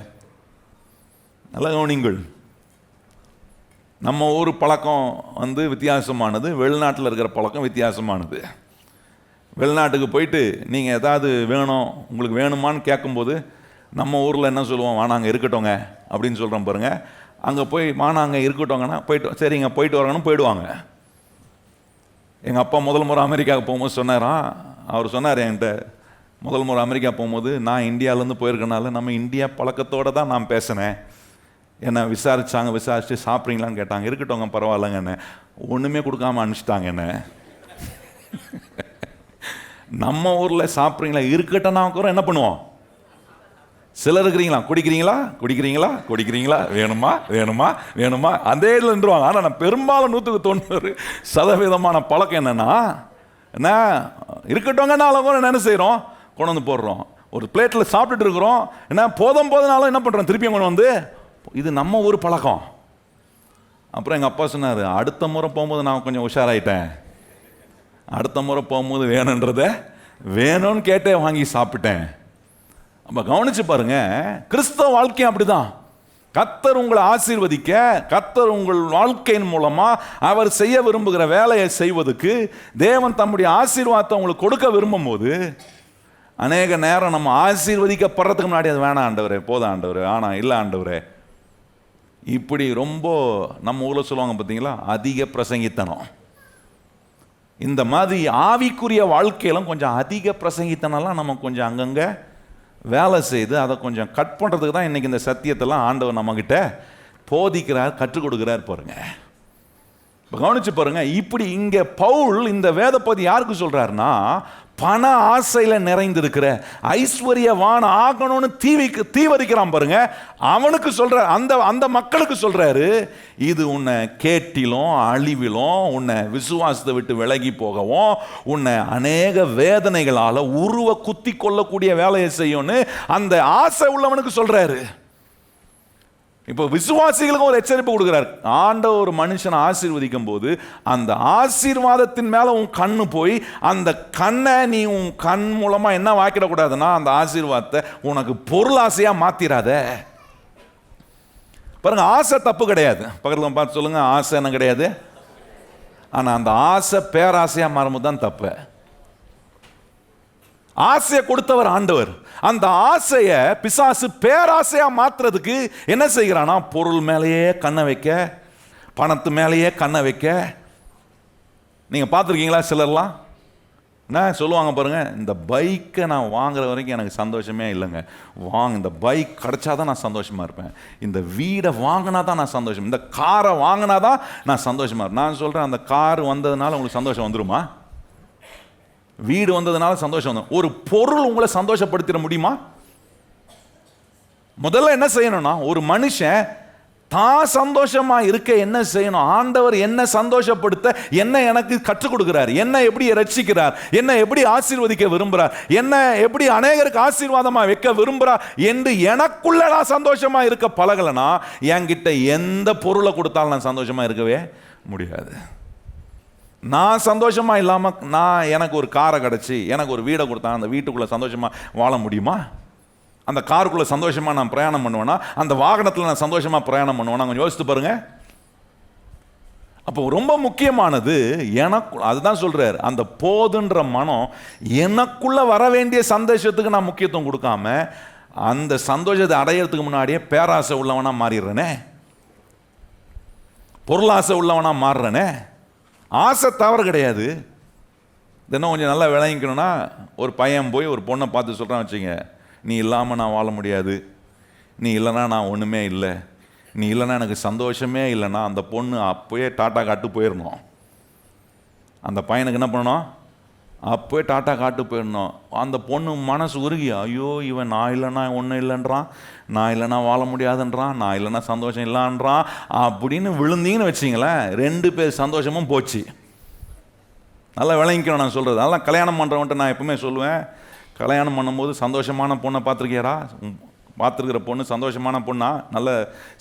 நல்ல கவனிங்கள். நம்ம ஊர் பழக்கம் வித்தியாசமானது, வெளிநாட்டில் இருக்கிற பழக்கம் வித்தியாசமானது. வெளிநாட்டுக்கு போயிட்டு நீங்கள் ஏதாவது வேணும், உங்களுக்கு வேணுமான்னு கேட்கும்போது நம்ம ஊரில் என்ன சொல்லுவோம், வானாங்க இருக்கட்டோங்க அப்படின்னு சொல்கிறோம் பாருங்க. அங்கே போய் வானாங்க இருக்கட்டோங்கன்னா போயிட்டு சரிங்க போயிட்டு வரணும்னு போயிடுவாங்க. எங்கள் அப்பா முதல் முறை அமெரிக்காவுக்கு போகும்போது சொன்னாராம், அவர் சொன்னார் என்கிட்ட, முதல் முறை அமெரிக்கா போகும்போது நான் இந்தியாவிலேருந்து போயிருக்கனால நம்ம இந்தியா பழக்கத்தோடு தான் நான் பேசினேன். என்னை விசாரிச்சுட்டு சாப்பிட்றீங்களான்னு கேட்டாங்க. இருக்கட்டோங்க பரவாயில்லைங்க, என்ன ஒன்றுமே கொடுக்காம அனுப்பிச்சிட்டாங்க என்ன. நம்ம ஊரில் சாப்பிட்றீங்களா, இருக்கட்டோன்னா கூட என்ன பண்ணுவோம், சிலர் இருக்கிறீங்களா, குடிக்கிறீங்களா, வேணுமா அந்த இதில் நின்றுவாங்க. ஆனால் நான் பெரும்பாலும் 190% பழக்கம் என்னென்னா, என்ன இருக்கட்டோங்கனாலும் கூட என்ன செய்கிறோம், கொண்டு வந்து போடுறோம். ஒரு பிளேட்டில் சாப்பிட்டுட்டு இருக்கிறோம், என்ன போதும்னாலும் என்ன பண்ணுறோம், திருப்பியும் கொண்டு வந்து. இது நம்ம ஊர் பழக்கம். அப்புறம் எங்கள் அப்பா சொன்னார், அடுத்த முறை போகும்போது நான் கொஞ்சம் உஷாராயிட்டேன், அடுத்த முறை போகும்போது வேணும்னு கேட்டே வாங்கி சாப்பிட்டேன். அப்போ கவனிச்சு பாருங்க, கிறிஸ்தவ வாழ்க்கையும் அப்படிதான். கர்த்தர் உங்களை ஆசீர்வதிக்க, கர்த்தர் உங்கள் வாழ்க்கையின் மூலமா அவர் செய்ய விரும்புகிற வேலையை செய்வதற்கு தேவன் தம்முடைய ஆசீர்வாதத்தை உங்களுக்கு கொடுக்க விரும்பும் போது, அநேக நேரம் நம்ம ஆசீர்வதிக்கப்படுறதுக்கு முன்னாடி அது வேணாம் ஆண்டவரே, போதும் ஆண்டவரே, ஆனால் இல்லை ஆண்டவரே, இப்படி ரொம்ப நம்ம ஊரில் சொல்லுவாங்க பார்த்தீங்களா, அதிக பிரசங்கித்தனம். இந்த மாதிரி ஆவிக்குரிய வாழ்க்கையிலும் கொஞ்சம் அதிக பிரசங்கித்தனம்லாம் நம்ம கொஞ்சம் அங்கங்கே வேலை செய்து அதை கொஞ்சம் கட் பண்ணுறதுக்கு தான் இன்றைக்கி இந்த சத்தியத்தெல்லாம் ஆண்டவர் நம்மக்கிட்ட போதிக்கிறார், கற்றுக் கொடுக்குறார் பாருங்க. இப்போ கவனிச்சு பாருங்க, இப்படி இங்கே பவுல் இந்த வேத பகுதி யாருக்கு சொல்கிறாருன்னா, பண ஆசையில் நிறைந்திருக்கிற ஐஸ்வர்யவான் ஆகணும்னு தீவரிக்கிறான் பாருங்க, அவனுக்கு சொல்ற அந்த மக்களுக்கு சொல்றாரு, இது உன்னை கேட்டிலும் அழிவிலும், உன்னை விசுவாசத்தை விட்டு விலகி போகவும், உன்னை அநேக வேதனைகளால் உருவ குத்தி கொள்ளக்கூடிய வேலையை செய்யும்னு அந்த ஆசை உள்ளவனுக்கு சொல்றாரு. இப்போ விசுவாசிகளுக்கும் ஒரு எச்சரிப்பு கொடுக்குறாரு. ஆண்டவர் ஒரு மனுஷனை ஆசீர்வதிக்கும் போது அந்த ஆசீர்வாதத்தின் மேலே உன் கண்ணு போய் அந்த கண்ணை நீ உன் கண் மூலமாக என்ன வாக்கிடக்கூடாதுன்னா, அந்த ஆசீர்வாதத்தை உனக்கு பொருளாசையாக மாற்றிடாத. பாருங்க, ஆசை தப்பு கிடையாது. பக்கத்தில் பார்த்து சொல்லுங்க, ஆசை என்ன கிடையாது. ஆனால் அந்த ஆசை பேராசையாக மாறும்போது தான் தப்பு. ஆசையை கொடுத்தவர் ஆண்டவர். அந்த ஆசையை பிசாசு பேராசையா மாத்துறதுக்கு என்ன செய்கிறானா, பொருள் மேலேயே கண்ணை வைக்க, பணத்து மேலேயே கண்ணை வைக்க. நீங்க பார்த்துருக்கீங்களா, சிலர்லாம் என்ன சொல்லுவாங்க பாருங்க, இந்த பைக்கை நான் வாங்குற வரைக்கும் எனக்கு சந்தோஷமே இல்லைங்க, இந்த பைக் கிடைச்சாதான் நான் சந்தோஷமா இருப்பேன், இந்த வீடை வாங்கினா தான் நான் சந்தோஷம், இந்த காரை வாங்கினா தான் நான் சந்தோஷமா இருப்பேன். நான் சொல்றேன், அந்த கார் வந்ததுனால உங்களுக்கு சந்தோஷம் வந்துருமா? வீடு வந்ததுனால சந்தோஷம் வந்தோம். ஒரு பொருள் உங்களை சந்தோஷப்படுத்திட முடியுமா? முதல்ல என்ன செய்யணும்னா, ஒரு மனுஷன் தான் சந்தோஷமா இருக்க என்ன செய்யணும், ஆண்டவர் என்ன சந்தோஷப்படுத்த என்ன எனக்கு கற்றுக் கொடுக்கிறார், என்ன எப்படி ரட்சிக்கிறார், என்ன எப்படி ஆசீர்வதிக்க விரும்புகிறார், என்ன எப்படி அநேகருக்கு ஆசீர்வாதமா வைக்க விரும்புகிறார் என்று எனக்குள்ள நான் சந்தோஷமா இருக்க பழகலனா, என்கிட்ட எந்த பொருளை கொடுத்தாலும் நான் சந்தோஷமா இருக்கவே முடியாது. நான் சந்தோஷமா இல்லாம எனக்கு ஒரு காரை கிடைச்சி எனக்கு ஒரு வீடை கொடுத்தா அந்த வீட்டுக்குள்ள சந்தோஷமா வாழ முடியுமா? அந்த காருக்குள்ள சந்தோஷமா நான் பிரயாணம் பண்ணுவேன்னா, அந்த வாகனத்தில் நான் சந்தோஷமா பிரயாணம் பண்ணுவேன்னா, கொஞ்சம் யோசித்து பாருங்க. அப்போ ரொம்ப முக்கியமானது எனக்கு, அதுதான் சொல்றாரு, அந்த போதுன்ற மனம் எனக்குள்ள வர வேண்டிய சந்தோஷத்துக்கு நான் முக்கியத்துவம் கொடுக்காம அந்த சந்தோஷத்தை அடையிறதுக்கு முன்னாடியே பேராசை உள்ளவனா மாறிடுறேனே, பொருளாசை உள்ளவனா மாறுறேனே. ஆசை தவறு கிடையாது. தினம் கொஞ்சம் நல்லா விளங்கிக்கணும்னா, ஒரு பையன் போய் ஒரு பொண்ணை பார்த்து சொல்கிறான் வச்சுங்க, நீ இல்லாமல் நான் வாழ முடியாது, நீ இல்லைனா நான் ஒன்றுமே இல்லை, நீ இல்லைனா எனக்கு சந்தோஷமே இல்லைன்னா அந்த பொண்ணு அப்போயே டாட்டா காட்டு போயிடணும். அந்த பையனுக்கு என்ன பண்ணணும், அப்போயே டாட்டா காட்டு போயிடணும். அந்த பொண்ணு மனசு உருகி, ஐயோ இவன் நான் இல்லைன்னா ஒன்றும் இல்லைன்றான், நான் இல்லைன்னா வாழ முடியாதுன்றான், நான் இல்லைன்னா சந்தோஷம் இல்லைன்றான் அப்படின்னு விழுந்தீங்கன்னு வச்சிங்களேன், 2 பேர் சந்தோஷமும் போச்சு. நல்லா விளங்கிக்கணும் நான் சொல்கிறது. அதெல்லாம் கல்யாணம் பண்ணுறவன்ட்டு நான் எப்பவுமே சொல்லுவேன், கல்யாணம் பண்ணும்போது சந்தோஷமான பொண்ணை பார்த்துருக்கியாரா? பார்த்துருக்கிற பொண்ணு சந்தோஷமான பொண்ணா, நல்ல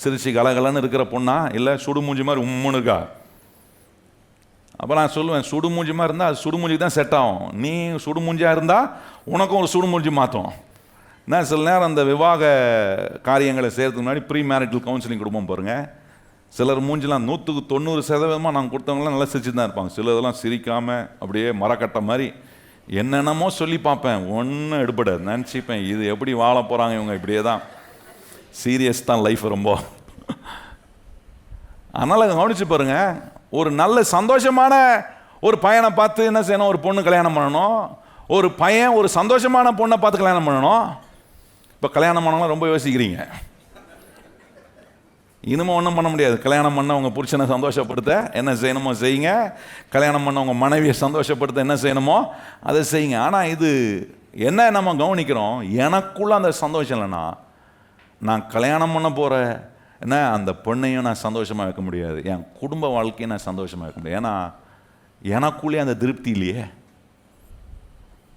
சிரிச்சு கலகலன்னு இருக்கிற பொண்ணா, இல்லை சுடுமூஞ்சி மாதிரி உம்முன்னு இருக்கா? அப்போ நான் சொல்லுவேன், சுடுமூஞ்சி மாதிரி இருந்தால் அது சுடுமூஞ்சி தான் செட் ஆகும். நீ சுடுமூஞ்சியாக இருந்தால் உனக்கும் ஒரு சுடுமூஞ்சி மாற்றும். நான் சில நேரம் அந்த விவாக காரியங்களை செய்கிறதுக்கு முன்னாடி ப்ரீ மேரிட்டல் கவுன்சிலிங் கொடுப்போம் பாருங்கள். சிலர் மூஞ்சிலாம் 190% நாங்கள் கொடுத்தவங்களாம் நல்லா சிரிச்சு தான் இருப்பாங்க. சிலதெல்லாம் சிரிக்காமல் அப்படியே மரக்கட்டை மாதிரி என்னென்னமோ சொல்லி பார்ப்பேன், ஒன்றும் எடுபடாது. நினச்சிப்பேன், இது எப்படி வாழ போகிறாங்க இவங்க, இப்படியே தான். சீரியஸ் தான் லைஃப் ரொம்ப. அதனால் கவனிச்சு பாருங்க, ஒரு நல்ல சந்தோஷமான ஒரு பையனை பார்த்து என்ன செய்யணும்? ஒரு பொண்ணு கல்யாணம் பண்ணணும். ஒரு பையன் ஒரு சந்தோஷமான பொண்ணை பார்த்து கல்யாணம் பண்ணணும். இப்போ கல்யாணம் பண்ணவங்களாம் ரொம்ப யோசிக்கிறீங்க. இனிமே ஒன்றும் பண்ண முடியாது. கல்யாணம் பண்ண உங்கள் புருஷனை சந்தோஷப்படுத்த என்ன செய்யணுமோ செய்யுங்க. கல்யாணம் பண்ண உங்கள் மனைவியை சந்தோஷப்படுத்த என்ன செய்யணுமோ அதை செய்யுங்க. ஆனால் இது என்ன நம்ம கவனிக்கிறோம், எனக்குள்ள அந்த சந்தோஷம் இல்லைன்னா நான் கல்யாணம் பண்ண போகிற என்ன அந்த பொண்ணையும் நான் சந்தோஷமாக வைக்க முடியாது, என் குடும்ப வாழ்க்கையை நான் சந்தோஷமாக வைக்க முடியாது. ஏன்னா எனக்குள்ளே அந்த திருப்தி இல்லையே.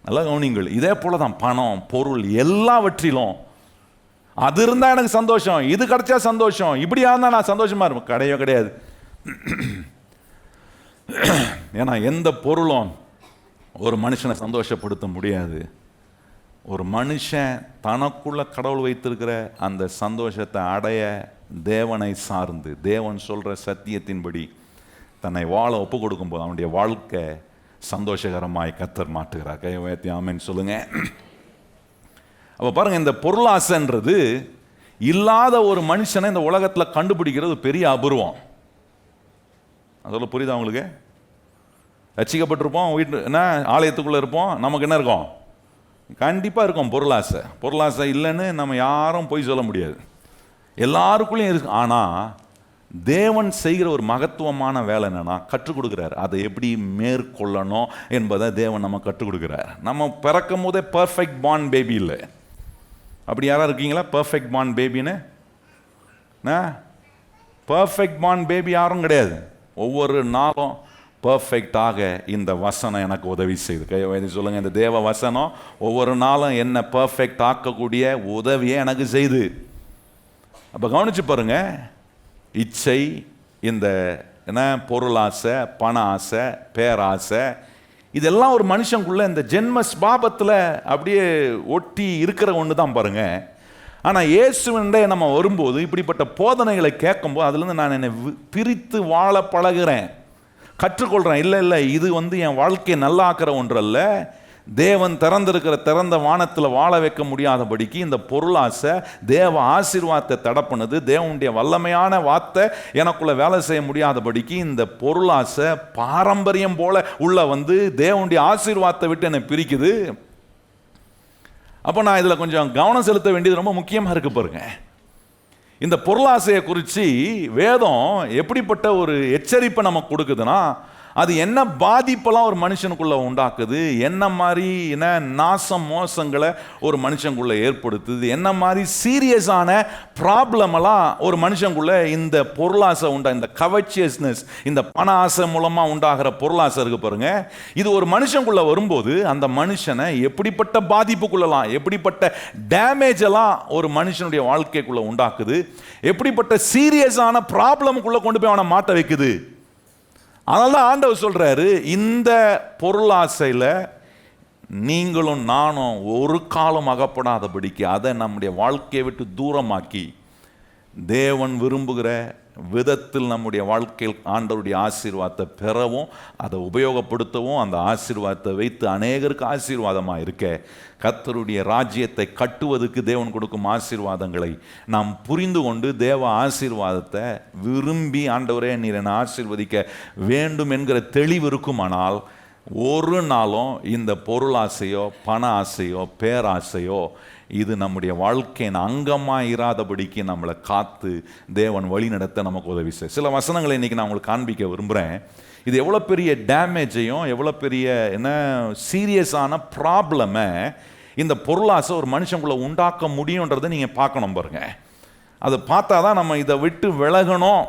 நல்லா கவனிங்கள். இதே போல தான் பணம், பொருள், எல்லாவற்றிலும் அது இருந்தால் எனக்கு சந்தோஷம், இது கிடைச்சா சந்தோஷம், இப்படியா இருந்தால் நான் சந்தோஷமாக இருப்பேன். கிடையவே கிடையாது. ஏன்னா எந்த பொருளும் ஒரு மனுஷனை சந்தோஷப்படுத்த முடியாது. ஒரு மனுஷன் தனக்குள்ள கடவுள் வைத்திருக்கிற அந்த சந்தோஷத்தை அடைய தேவனை சார்ந்து தேவன் சொல்கிற சத்தியத்தின்படி தன்னை வாழ ஒப்பு கொடுக்கும்போது அவனுடைய வாழ்க்கை சந்தோஷகரமாய் கர்த்தர் மாட்டுகிறார். கையத்தி ஆமென் சொல்லுங்க. அப்போ பாருங்கள், இந்த பொருளாசைன்றது இல்லாத ஒரு மனுஷனை இந்த உலகத்தில் கண்டுபிடிக்கிறது பெரிய அபூர்வம். அதோட புரியுதா உங்களுக்கு? ரட்சிக்கப்பட்டிருப்போம், வீட்டு என்ன ஆலயத்துக்குள்ளே இருப்போம், நமக்கு என்ன இருக்கும்? கண்டிப்பாக இருக்கும் பொருளாசை. பொருளாசை இல்லைன்னு நம்ம யாரும் போய் சொல்ல முடியாது, எல்லாருக்குள்ளேயும் இருக்கு. ஆனால் தேவன் செய்கிற ஒரு மகத்துவமான வேலை என்னன்னா, கற்றுக் கொடுக்குறார் அதை எப்படி மேற்கொள்ளணும் என்பதை தேவன் நம்ம கற்றுக் கொடுக்குறார். நம்ம பிறக்கும் போதே பர்ஃபெக்ட் பார்ன் பேபி இல்லை. அப்படி யாராவது இருக்கீங்களா பர்ஃபெக்ட் பார்ன் பேபின்னு? பர்ஃபெக்ட் பார்ன் பேபி யாரும் கிடையாது. ஒவ்வொரு நாளும் பர்ஃபெக்டாக இந்த வசனம் எனக்கு உதவி செய்யுது. கையை சொல்லுங்க, இந்த தேவ வசனம் ஒவ்வொரு நாளும் என்ன பர்ஃபெக்ட் ஆக்கக்கூடிய உதவியை எனக்கு செய்து. அப்போ கவனிச்சு பாருங்க, இச்சை, இந்த என்ன பொருளாசை, பண ஆசை, பேராசை, இதெல்லாம் ஒரு மனுஷனுக்குள்ள இந்த ஜென்ம ஸ்பாபத்தில் அப்படியே ஒட்டி இருக்கிற ஒன்று தான் பாருங்க. ஆனால் இயேசுவின்டே நம்ம வரும்போது இப்படிப்பட்ட போதனைகளை கேட்கும்போது அதுலேருந்து நான் என்னை பிரித்து வாழ பழகிறேன், கற்றுக்கொள்கிறேன். இல்லை இது என் வாழ்க்கையை நல்லாக்குற ஒன்றல்ல. தேவன் திறந்த வானத்தில் வாழ வைக்க முடியாதபடிக்கு இந்த பொருளாசை தேவ ஆசீர்வாதத்தை தடப்புனது. தேவனுடைய வல்லமையான வார்த்தை எனக்குள்ள வேலை செய்ய முடியாதபடிக்கு இந்த பொருளாசை பாரம்பரியம் போல உள்ள தேவனுடைய ஆசீர்வாதத்தை விட்டு என்னை பிரிக்குது. அப்போ நான் இதில் கொஞ்சம் கவனம் செலுத்த வேண்டியது ரொம்ப முக்கியமாக இருக்கு பாருங்க. இந்த பொருளாசையை குறித்து வேதம் எப்படிப்பட்ட ஒரு எச்சரிப்பை நமக்கு கொடுக்குதுன்னா, அது என்ன பாதிப்பெல்லாம் ஒரு மனுஷனுக்குள்ளே உண்டாக்குது, என்ன மாதிரி என்ன நாசம் மோசங்களை ஒரு மனுஷனுக்குள்ளே ஏற்படுத்துது, என்ன மாதிரி சீரியஸான ப்ராப்ளமெல்லாம் ஒரு மனுஷனுக்குள்ளே இந்த பொருளாசை இந்த கவர்ச்சியஸ்னஸ், இந்த பண ஆசை மூலமாக உண்டாகிற பொருளாசை இருக்கு பாருங்க. இது ஒரு மனுஷனுக்குள்ளே வரும்போது அந்த மனுஷனை எப்படிப்பட்ட பாதிப்புக்குள்ளலாம், எப்படிப்பட்ட டேமேஜ் எல்லாம் ஒரு மனுஷனுடைய வாழ்க்கைக்குள்ளே உண்டாக்குது, எப்படிப்பட்ட சீரியஸான ப்ராப்ளமுக்குள்ளே கொண்டு போய் அவனை மாட்ட வைக்குது. அதனால தான் ஆண்டவர் சொல்றாரு, இந்த பொருளாசையில் நீங்களும் நானும் ஒரு காலம் அகப்படாதபடிக்கு அதை நம்முடைய வாழ்க்கையை விட்டு தூரமாக்கி தேவன் விரும்புகிற விதத்தில் நம்முடைய வாழ்க்கையில் ஆண்டவருடைய ஆசீர்வாதத்தை பெறவும் அதை உபயோகப்படுத்தவும் அந்த ஆசீர்வாதத்தை வைத்து அநேகருக்கு ஆசீர்வாதமாக இருக்க கர்த்தருடைய ராஜ்யத்தை கட்டுவதற்கு தேவன் கொடுக்கும் ஆசீர்வாதங்களை நாம் புரிந்து கொண்டு தேவ ஆசீர்வாதத்தை விரும்பி ஆண்டவரே நீர் என்னை ஆசீர்வதிக்க வேண்டும் என்கிற தெளிவு இருக்குமானால் ஒரு நாளும் இந்த பொருளாசையோ பண ஆசையோ பேராசையோ இது நம்முடைய வாழ்க்கையின் அங்கமாக இராதபடிக்கு நம்மளை காத்து தேவன் வழி நடத்த நமக்கு உதவி செய்ய. சில வசனங்களை இன்றைக்கி நான் உங்களுக்கு காண்பிக்க விரும்புகிறேன். இது எவ்வளோ பெரிய டேமேஜையும் எவ்வளோ பெரிய என்ன சீரியஸான ப்ராப்ளமை இந்த பொருளாசை ஒரு மனுஷனுக்குள்ளே உண்டாக்க முடியுன்றதை நீங்கள் பார்க்கணும் பாருங்க. அதை பார்த்தா தான் நம்ம இதை விட்டு விலகணும்.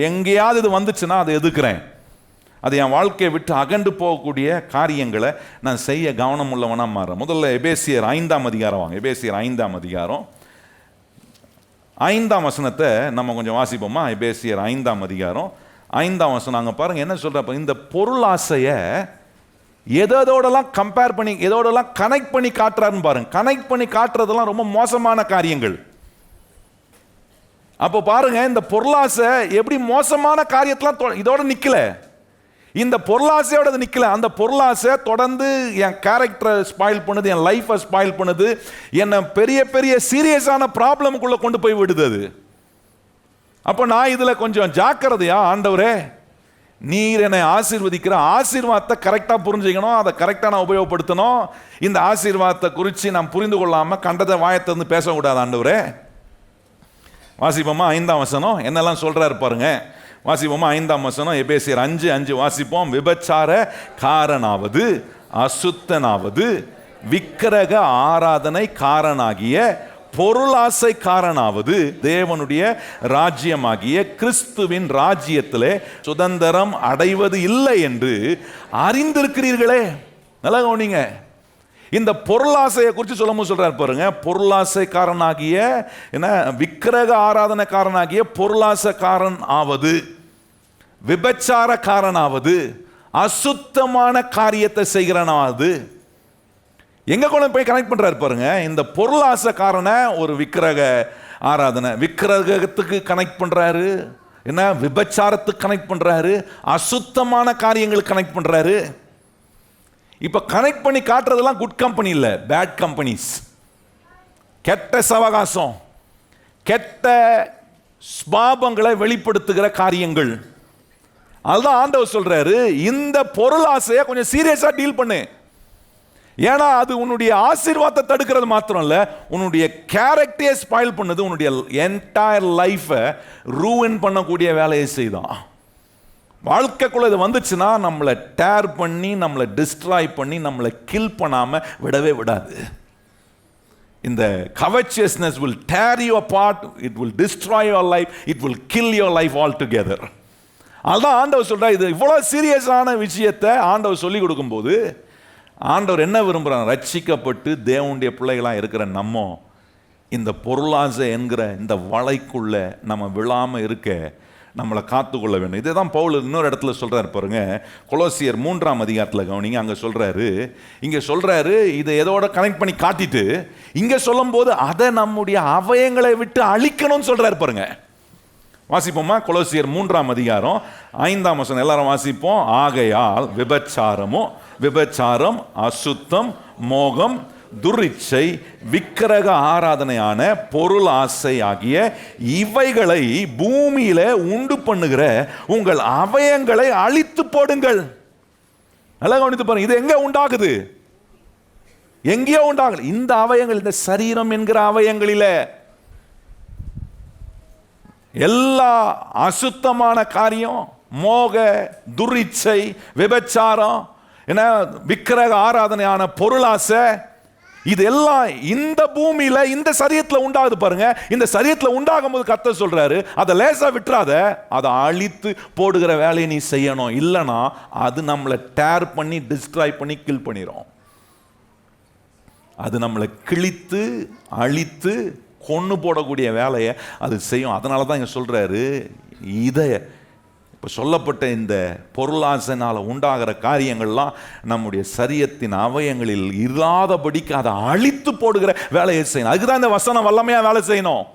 எங்கேயாவது இது வந்துச்சுன்னா அதை எதுக்குறேன், அது என் வாழ்க்கையை விட்டு அகண்டு போகக்கூடிய காரியங்களை நான் செய்ய கவனம் உள்ளவனாக மாறேன். முதல்ல எபேசியர் 5ஆம் அதிகாரம் வாங்க. எபேசியர் 5ஆம் அதிகாரம் 5ஆம் வசனத்தை நம்ம கொஞ்சம் வாசிப்போமா? எபேசியர் 5ஆம் அதிகாரம் 5ஆம் வசனம். அங்கே பாருங்கள் என்ன சொல்கிறப்ப, இந்த பொருளாசையை எதோடலாம் கம்பேர் பண்ணி, எதோடலாம் கனெக்ட் பண்ணி காட்டுறாருன்னு பாருங்க. கனெக்ட் பண்ணி காட்டுறதெல்லாம் ரொம்ப மோசமான காரியங்கள். அப்போ பாருங்க, இந்த பொருளாசை எப்படி மோசமான காரியத்தெல்லாம் இதோட நிக்கல, இந்த பொருளாசையோட நிக்கல. அந்த பொருளாசை தொடர்ந்து என் கேரக்டரை ஸ்பாயில் பண்ணுது, என் லைஃபை ஸ்பாயில் பண்ணுது, என்னை பெரிய பெரிய சீரியஸான ப்ராப்ளமுக்குள்ள கொண்டு போய் விடுது அது. அப்போ நான் இதில் கொஞ்சம் ஜாக்கிரதையா, ஆண்டவரே நீர் என்னை ஆசீர்வதிக்கிற ஆசீர்வாதத்தை கரெக்டாக புரிஞ்சுக்கணும், அதை கரெக்டாக நான் உபயோகப்படுத்தணும். இந்த ஆசீர்வாதத்தை குறித்து நான் புரிந்து கொள்ளாமல் கண்டதை வாயத்திலிருந்து பேசக்கூடாது ஆண்டவரே. வாசிப்போமா 5ஆம் வசனம் என்னெல்லாம் சொல்றாரு பாருங்க. வாசிப்போமா 5ஆம் வசனம், எபேசியர் 5:5 வாசிப்போம். விபச்சார காரனாவது, அசுத்தனாவது, விக்கிரக ஆராதனை காரனாகிய, பொருளாசை காரனாவது, தேவனுடைய ராஜ்யமாகிய கிறிஸ்துவின் ராஜ்யத்திலே சுதந்திரம் அடைவது இல்லை என்று அறிந்திருக்கிறீர்களே. நல்லா கவனிங்க, இந்த பொருளாசையை குறித்து சொல்லும் சொல்றாரு பாருங்க. பொருளாசைக்காரனாகிய, என்ன, விக்கிரக ஆராதனைக்காரனாகிய பொருளாசைக்காரன் ஆவது, விபச்சாரக்காரனாவது, அசுத்தமான காரியத்தை செய்கிறனாவது. எங்க கொண்டு போய் கனெக்ட் பண்றாரு பாருங்க. இந்த பொருளாசைக்காரனை ஒரு விக்கிரக ஆராதனை, விக்கிரகத்துக்கு கனெக்ட் பண்றாரு, என்ன, விபச்சாரத்துக்கு கனெக்ட் பண்றாரு, அசுத்தமான காரியங்களுக்கு கனெக்ட் பண்றாரு. இப்ப கனெக்ட் பண்ணி காட்டுறதெல்லாம் குட் கம்பெனி இல்ல, பேட் கம்பெனிஸ், கெட்ட சவகாசம், கெட்ட ஸ்பாபங்களை வெளிப்படுத்துகிற காரியங்கள். அதுதான் ஆண்டவர் சொல்றாரு, இந்த பொருளாசையை கொஞ்சம் சீரியஸா டீல் பண்ணு. ஏன்னா அது உன்னுடைய ஆசீர்வாதத்தை தடுக்கிறது மாத்திரம் இல்ல, உன்னுடைய கேரக்டரை ஸ்பாயில் பண்ணுது, உன்னுடைய என்டையர் லைஃபை ரூயின் பண்ணக்கூடிய வேலையை செய்தான். வாழ்க்கைக்குள்ள இது வந்துச்சுன்னா நம்மளை டேர் பண்ணி, நம்மளை டிஸ்ட்ராய் பண்ணி, நம்மளை கில் பண்ணாம விடவே விடாது. இந்த covetousness will tear you apart, it will destroy your life, it will kill your life altogether. அதான் ஆண்டவர் சொல்றார், இது இவ்வளவு சீரியஸான விஷயத்தை ஆண்டவர் சொல்லி கொடுக்கும்போது ஆண்டவர் என்ன விரும்புகிறார்? ரட்சிக்கப்பட்டு தேவனுடைய பிள்ளைகளாக இருக்கிற நம்ம இந்த பொருளாசை என்கிற இந்த வலைக்குள்ள நம்ம விழாம இருக்க நம்மளை காத்துக்கொள்ள வேண்டும். இதே தான் பவுல் இன்னொரு இடத்துல சொல்றாரு பாருங்க. கொலோசியர் 3ஆம் அதிகாரத்தில் கவனிங்க. அங்கே சொல்றாரு, இங்கே சொல்றாரு, இதை எதோட கனெக்ட் பண்ணி காட்டிட்டு இங்கே சொல்லும் போது அதை நம்முடைய அவயங்களை விட்டு அழிக்கணும்னு சொல்றாரு பாருங்க. வாசிப்போமா? கொலோசியர் 3ஆம் அதிகாரம் 5ஆம் வசனம் எல்லாரும் வாசிப்போம். ஆகையால் விபச்சாரம், அசுத்தம், மோகம், துரிச்சை, விக்கிரக ஆராதனையான பொருள் ஆசை ஆகிய இவைகளை பூமியில உண்டு பண்ணுகிற உங்கள் அவயங்களை அழித்து போடுங்கள். நல்லா கவனித்து பாருங்க, இது எங்க உண்டாகுது? எங்கேயோ உண்டாகல. இந்த அவயங்கள், இந்த சரீரம் என்கிற அவயங்களில எல்லா அசுத்தமான காரியம், மோக, துரிச்சை, விபச்சாரம், என்ன, விக்கிரக ஆராதனையான பொருளாசை, இது எல்லாம் இந்த பூமியில இந்த சரீரத்தில் உண்டாகுது பாருங்க. இந்த சரீரத்தில் உண்டாகும் போது கர்த்தர் சொல்றாரு, அதை லேசா விட்டுறாத, அதை அழித்து போடுகிற வேலையை நீ செய்யணும். இல்லைன்னா அது நம்மளை டேர் பண்ணி, டிஸ்ட்ராய் பண்ணி, கில் பண்ணிடும். அது நம்மளை கிழித்து அழித்து கொன்று போடக்கூடிய வேலையை அது செய்யும். அதனால தான் இங்கே சொல்றாரு, இதை இப்போ சொல்லப்பட்ட இந்த பொருளாசைனால் உண்டாகிற காரியங்கள்லாம் நம்முடைய சரீரத்தின் அவயங்களில் இல்லாதபடிக்கு அதை அழித்து போடுகிற வேலையை செய்யணும். அதுக்குதான் இந்த வசனம் வல்லமையா வேலை செய்யணும்.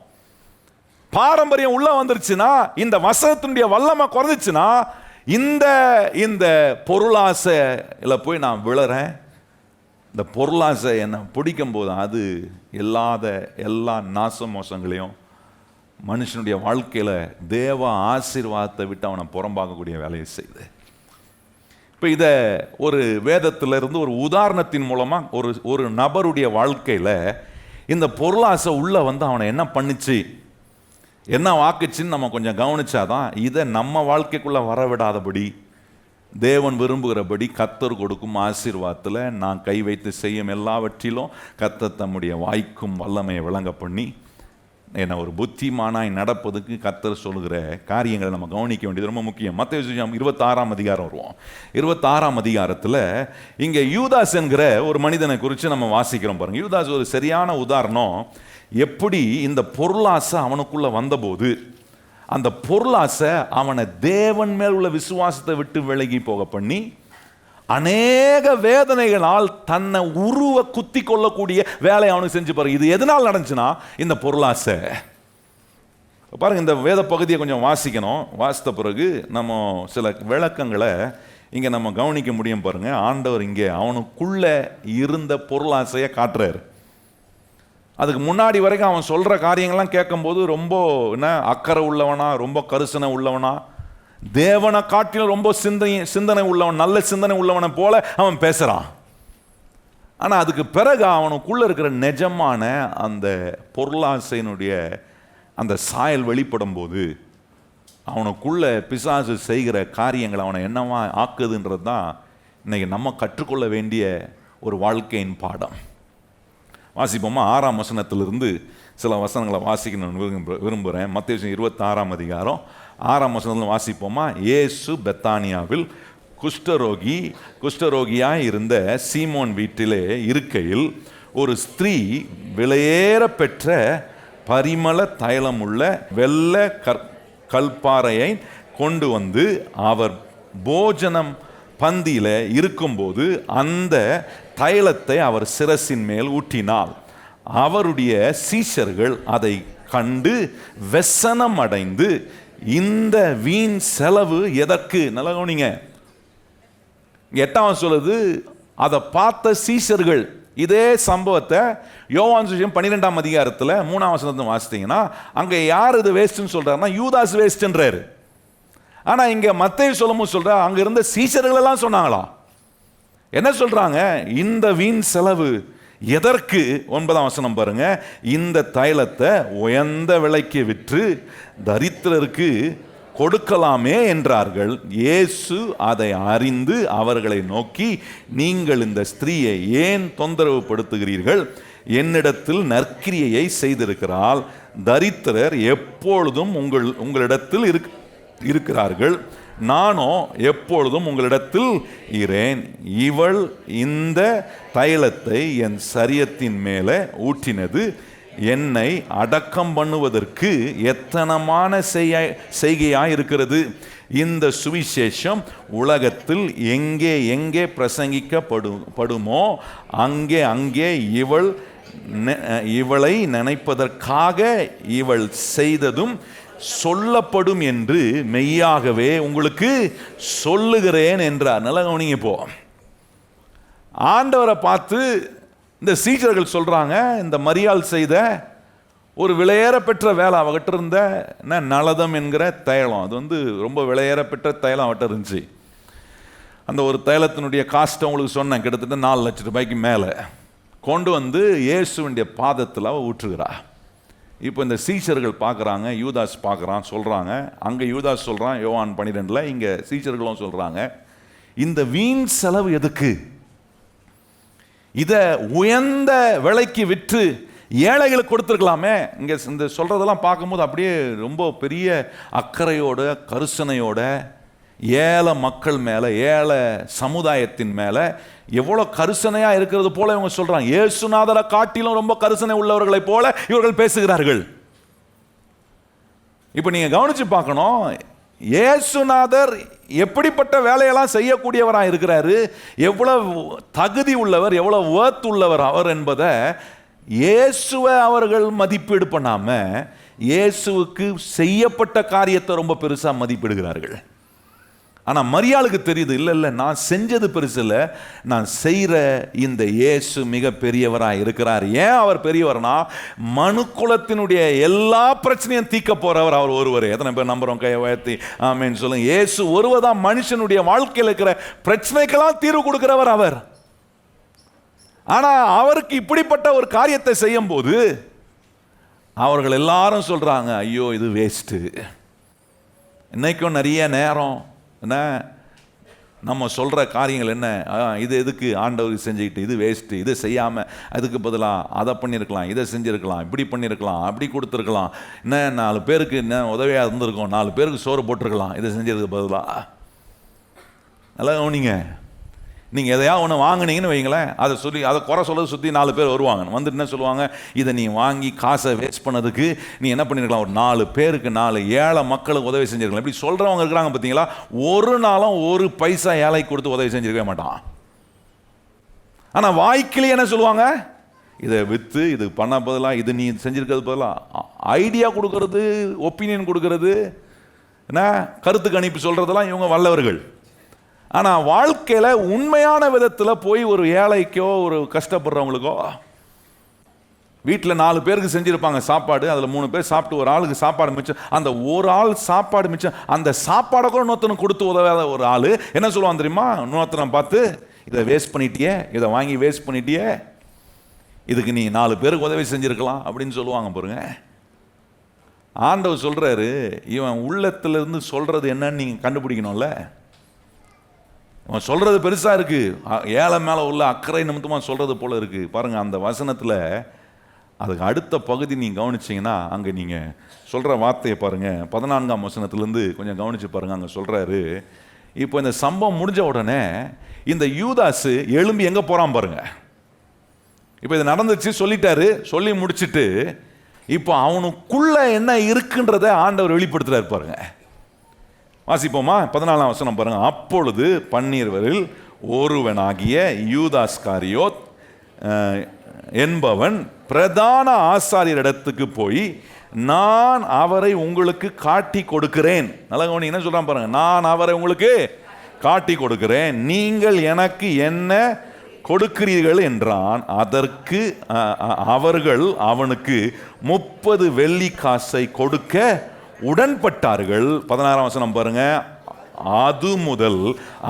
பாரம்பரியம் உள்ள வந்துருச்சுன்னா, இந்த வசனத்தினுடைய வல்லமை குறைஞ்சிச்சுன்னா, இந்த பொருளாசையில போய் நான் விழறேன். இந்த பொருளாசை என்னை பிடிக்கும் போது அது எல்லா நாச மோசங்களையும் மனுஷனுடைய வாழ்க்கையில் தேவ ஆசீர்வாதத்தை விட்டு அவனை புறம்பாக்கக்கூடிய வேலையை செய்யுது. இப்போ இதை ஒரு வேதத்திலிருந்து ஒரு உதாரணத்தின் மூலமாக ஒரு நபருடைய வாழ்க்கையில் இந்த பொருளாசை உள்ளே வந்து அவனை என்ன பண்ணிச்சு, என்ன வாக்குச்சின்னு நம்ம கொஞ்சம் கவனிச்சாதான் இதை நம்ம வாழ்க்கைக்குள்ளே வரவிடாதபடி, தேவன் விரும்புகிறபடி கர்த்தர் கொடுக்கும் ஆசீர்வாதத்தில் நான் கை வைத்து செய்யும் எல்லாவற்றிலும் கர்த்தர் தம்முடைய வாய்க்கும் வல்லமையை விளங்க பண்ணி என்ன ஒரு புத்திமானாய் நடப்பதுக்கு கர்த்தர் சொல்லுகிற காரியங்களை நம்ம கவனிக்க வேண்டியது ரொம்ப முக்கியம். மத்தேயு சுவிசேஷம் 26ஆம் அதிகாரம் வருவோம். 26ஆம் அதிகாரத்தில் இங்கே யூதாஸ் என்கிற ஒரு மனிதனை குறித்து நம்ம வாசிக்கிறோம் பாருங்க. யூதாஸ் ஒரு சரியான உதாரணம். எப்படி இந்த பொருளாசை அவனுக்குள்ள வந்தபோது அந்த பொருளாசை அவனை தேவன் மேல் உள்ள விசுவாசத்தை விட்டு விலகி போக பண்ணி அநேக வேதனைகளால் தன்னை உருவ குத்தி கொள்ளக்கூடிய வேலையை அவனுக்கு செஞ்சு பாருங்க. இது எதனால் நடந்துச்சுன்னா இந்த பொருளாசை. பாருங்க, இந்த வேத பகுதியை கொஞ்சம் வாசிக்கணும். வாசித்த பிறகு நம்ம சில விளக்கங்களை இங்கே நம்ம கவனிக்க முடியும். பாருங்க, ஆண்டவர் இங்கே அவனுக்குள்ள இருந்த பொருளாசையை காட்டுறாரு. அதுக்கு முன்னாடி வரைக்கும் அவன் சொல்ற காரியங்கள்லாம் கேட்கும்போது ரொம்ப அக்கறை உள்ளவனா, ரொம்ப கரிசனை உள்ளவனா, தேவனை காட்டிலும் ரொம்ப சிந்தனை உள்ளவன், நல்ல சிந்தனை உள்ளவனை போல அவன் பேசுறான். ஆனா அதுக்கு பிறகு அவனுக்குள்ள இருக்கிற நிஜமான அந்த பொருளாசையினுடைய அந்த சாயல் வெளிப்படும் போது அவனுக்குள்ள பிசாசு செய்கிற காரியங்கள் அவனை என்னவா ஆக்குதுன்றது தான் இன்னைக்கு நம்ம கற்றுக்கொள்ள வேண்டிய ஒரு வாழ்க்கையின் பாடம். வாசிப்போமா? 6ஆம் வசனத்திலிருந்து சில வசனங்களை வாசிக்கணும்னு விரும்புகிறேன். மத்தேயு 26ஆம் அதிகாரம் 6ஆம் வசனத்தில் வாசிப்போமா? இயேசு பெத்தானியாவில் குஷ்டரோகியாய் இருந்த சீமோன் வீட்டிலே இருக்கையில் ஒரு ஸ்திரீ விலையேற பெற்ற பரிமள தைலமுள்ள வெள்ளை கல்பாறையை கொண்டு வந்து அவர் போஜனம் பந்தியில் இருக்கும்போது அந்த தைலத்தை அவர் சிரசின் மேல் ஊற்றினாள். அவருடைய சீஷர்கள் அதை கண்டு வெசனம் அடைந்து, இந்த வீண் செலவு எதற்கு? நல்லா கவனிங்க, 8ஆம் சொல்லுது, அதை பார்த்த சீஷர்கள். இதே சம்பவத்தை யோவான் சுவிசேஷம் 12ஆம் அதிகாரத்தில் 3ஆம் வசனத்தை வாசித்தீங்கன்னா அங்கே யார் இது வேஸ்ட்னு சொல்றாருன்னா யூதாஸ் வேஸ்ட்ன்றாரு. ஆனா இங்க மத்தேயு சொல்லும்போது சொல்ற அங்க இருந்த சீஷர்கள் எல்லாம் சொன்னாங்களா? என்ன சொல்றாங்க? இந்த வீண் செலவு எதற்கு? 9ஆம் வசனம் பாருங்க, இந்த தைலத்தை உயர்ந்த விலைக்கு விற்று தரித்திரருக்கு கொடுக்கலாமே என்றார்கள். இயேசு அதை அறிந்து அவர்களை நோக்கி, நீங்கள் இந்த ஸ்திரீயை ஏன் தொந்தரவு படுத்துகிறீர்கள்? என்னிடத்தில் நற்கிரியை செய்திருக்கிறாள். தரித்திரர் எப்பொழுதும் உங்களிடத்தில் இருக்கிறார்கள், நானோ எப்பொழுதும் உங்களிடத்தில் இரேன். இவள் இந்த தைலத்தை என் சரீரத்தின் மேலே ஊற்றினது என்னை அடக்கம் பண்ணுவதற்கு எத்தனமான செய்கையாய் இருக்கிறது. இந்த சுவிசேஷம் உலகத்தில் எங்கே எங்கே பிரசங்கிக்கப்படுமோ அங்கே அங்கே இவளை நினைப்பதற்காக இவள் செய்ததும் சொல்லப்படும் என்று மெய்யாகவே உங்களுக்கு சொல்லுகிறேன் என்றார். நல்லா கவனிங்க. இப்போ ஆண்டவரை பார்த்து இந்த சீஷர்கள் சொல்றாங்க, இந்த மரியாள் செய்த ஒரு விலையேற பெற்ற வேலை அவகிட்ட இருந்த நலதம் என்கிற தைலம், அது ரொம்ப விலையேற பெற்ற தைலம் அவட்ட இருந்துச்சு. அந்த ஒரு தைலத்தினுடைய காஸ்ட் உங்களுக்கு சொன்னேன், கிட்டத்தட்ட 4 லட்சம் ரூபாய்க்கு மேலே. கொண்டு வந்து இயேசுவினுடைய பாதத்தில் அவ ஊற்றுகிறா. இப்போ இந்த சீஷர்கள் பார்க்குறாங்க, யூதாஸ் பார்க்குறான், சொல்கிறாங்க. அங்கே யூதாஸ் சொல்கிறான் யோவான் 12, இங்கே சீஷர்களும் சொல்கிறாங்க, இந்த வீண் செலவு எதுக்கு? இதை உயர்ந்த விலைக்கு விற்று ஏழைகளுக்கு கொடுத்துருக்கலாமே. இங்கே இந்த சொல்கிறதெல்லாம் பார்க்கும்போது அப்படியே ரொம்ப பெரிய அக்கறையோட கருசனையோட ஏழை மக்கள் மேலே, ஏழை சமுதாயத்தின் மேலே எவ்வளோ கருசனையாக இருக்கிறது போல இவங்க சொல்கிறாங்க. இயேசுநாதரை காட்டிலும் ரொம்ப கருசனை உள்ளவர்களை போல இவர்கள் பேசுகிறார்கள். இப்போ நீங்கள் கவனித்து பார்க்கணும், இயேசுநாதர் எப்படிப்பட்ட வேலையெல்லாம் செய்யக்கூடியவராக இருக்கிறாரு, எவ்வளவு தகுதி உள்ளவர், எவ்வளவு வர்த் உள்ளவர் அவர் என்பதை இயேசுவை அவர்கள் மதிப்பீடு பண்ணாம இயேசுவுக்கு செய்யப்பட்ட காரியத்தை ரொம்ப பெருசா மதிப்பிடுகிறார்கள். ஆனா மரியாளுக்கு தெரியுது, இல்ல இல்ல நான் செஞ்சது பெருசு இல்ல, நான் செய்யற இந்த இயேசு மிக பெரியவராக இருக்கிறார். ஏன் அவர் பெரியவர்னா மனுக்குலத்தினுடைய எல்லா பிரச்சனையும் தீர்க்க போறவர் அவர் ஒருவர். எத்தனை பேர் நம்புறோம்? கையை உயர்த்தி ஆமென் சொல்லுங்க. இயேசு ஒருவர்தான் மனுஷனுடைய வாழ்க்கையில் இருக்கிற பிரச்சனைக்கெல்லாம் தீர்வு கொடுக்கிறவர் அவர். ஆனா அவருக்கு இப்படிப்பட்ட ஒரு காரியத்தை செய்யும் போது அவர்கள் எல்லாரும் சொல்றாங்க, ஐயோ இது வேஸ்ட். இன்னைக்கும் நிறைய நேரம் என்ன நம்ம சொல்கிற காரியங்கள் என்ன, இது எதுக்கு ஆண்டவருக்கு செஞ்சுக்கிட்டு, இது வேஸ்ட்டு, இதை செய்யாமல் அதுக்கு பதிலாக அதை பண்ணியிருக்கலாம், இதை செஞ்சுருக்கலாம், இப்படி பண்ணியிருக்கலாம், அப்படி கொடுத்துருக்கலாம், என்ன 4 பேருக்கு என்ன உதவியாக இருந்திருக்கும், 4 பேருக்கு சோறு போட்டிருக்கலாம், இதை செஞ்சதுக்கு பதிலாக. நல்லா கவனிங்க. நீங்கள் எதையாவது ஒன்று வாங்கினீங்கன்னு வைங்களேன், அதை குறை சொல்றது சுற்றி 4 பேர் வருவாங்க. வந்துட்டு என்ன சொல்லுவாங்க, இதை நீ வாங்கி காசை வேஸ்ட் பண்ணதுக்கு நீ என்ன பண்ணியிருக்கலாம், ஒரு 4 பேருக்கு 4 ஏழை மக்களுக்கு உதவி செஞ்சிருக்கலாம். இப்படி சொல்கிறவங்க இருக்கிறாங்க பார்த்தீங்களா. ஒரு நாளும் ஒரு பைசா ஏழை கொடுத்து உதவி செஞ்சிருக்கவே மாட்டான். ஆனால் வாய்க்கிலே என்ன சொல்லுவாங்க, இதை விற்று இது பண்ண பதிலாக, இது நீ செஞ்சுருக்கிறது பதிலாக ஐடியா கொடுக்கறது, ஒப்பீனியன் கொடுக்கறது, என்ன கருத்து கணிப்பு சொல்கிறதெல்லாம் இவங்க வல்லவர்கள். ஆனால் வாழ்க்கையில் உண்மையான விதத்தில் போய் ஒரு ஏழைக்கோ ஒரு கஷ்டப்படுறவங்களுக்கோ, வீட்டில் 4 பேருக்கு செஞ்சுருப்பாங்க சாப்பாடு, அதில் 3 பேர் சாப்பிட்டு ஒரு ஆளுக்கு சாப்பாடு மிச்சம், அந்த ஒரு ஆள் சாப்பாடு மிச்சம், அந்த சாப்பாடை கூட இன்னொருத்தனுக்கு கொடுத்து உதவாத ஒரு ஆள் என்ன சொல்லுவான் தெரியுமா, இன்னொருத்தனை பார்த்து இதை வேஸ்ட் பண்ணிட்டியே, இதை வாங்கி வேஸ்ட் பண்ணிட்டியே, இதுக்கு நீ 4 பேருக்கு உதவி செஞ்சுருக்கலாம் அப்படின்னு சொல்லுவாங்க பாருங்க. ஆண்டவர் சொல்கிறாரு, இவன் உள்ளத்திலிருந்து சொல்கிறது என்னன்னு நீங்கள் கண்டுபிடிக்கணும்ல. அவன் சொல்கிறது பெருசாக இருக்குது, ஏழை மேலே உள்ள அக்கறை நிமித்தமாக சொல்கிறது போல் இருக்குது. பாருங்கள் அந்த வசனத்தில் அதுக்கு அடுத்த பகுதி நீங்கள் கவனிச்சிங்கன்னா, அங்கே நீங்கள் சொல்கிற வார்த்தையை பாருங்கள், 14ஆம் வசனத்துலேருந்து கொஞ்சம் கவனித்து பாருங்கள். அங்கே சொல்கிறாரு, இப்போ இந்த சம்பவம் முடிஞ்ச உடனே இந்த யூதாசு எழும்பி எங்கே போகிறான் பாருங்கள். இப்போ இது நடந்துச்சு சொல்லிட்டாரு, சொல்லி முடிச்சுட்டு இப்போ அவனுக்குள்ளே என்ன இருக்குன்றதை ஆண்டவர் வெளிப்படுத்துகிறாரு பாருங்க. வாசிப்போமா, 14ஆம் வசனம் பாருங்க. அப்பொழுது 12 ஒருவனாகிய யூதாஸ்காரியோத் என்பவன் பிரதான ஆசாரியரிடத்துக்கு போய், நான் அவரை உங்களுக்கு காட்டி கொடுக்கிறேன். நல்லா கவனிங்க, என்ன சொல்றான் பாருங்க, நான் அவரை உங்களுக்கு காட்டி கொடுக்கிறேன், நீங்கள் எனக்கு என்ன கொடுக்கிறீர்கள் என்றான். அதற்கு அவர்கள் அவனுக்கு 30 வெள்ளி காசை கொடுக்க உடன்பட்டார்கள். 16ஆம் வசனம் பாருங்க. அது முதல்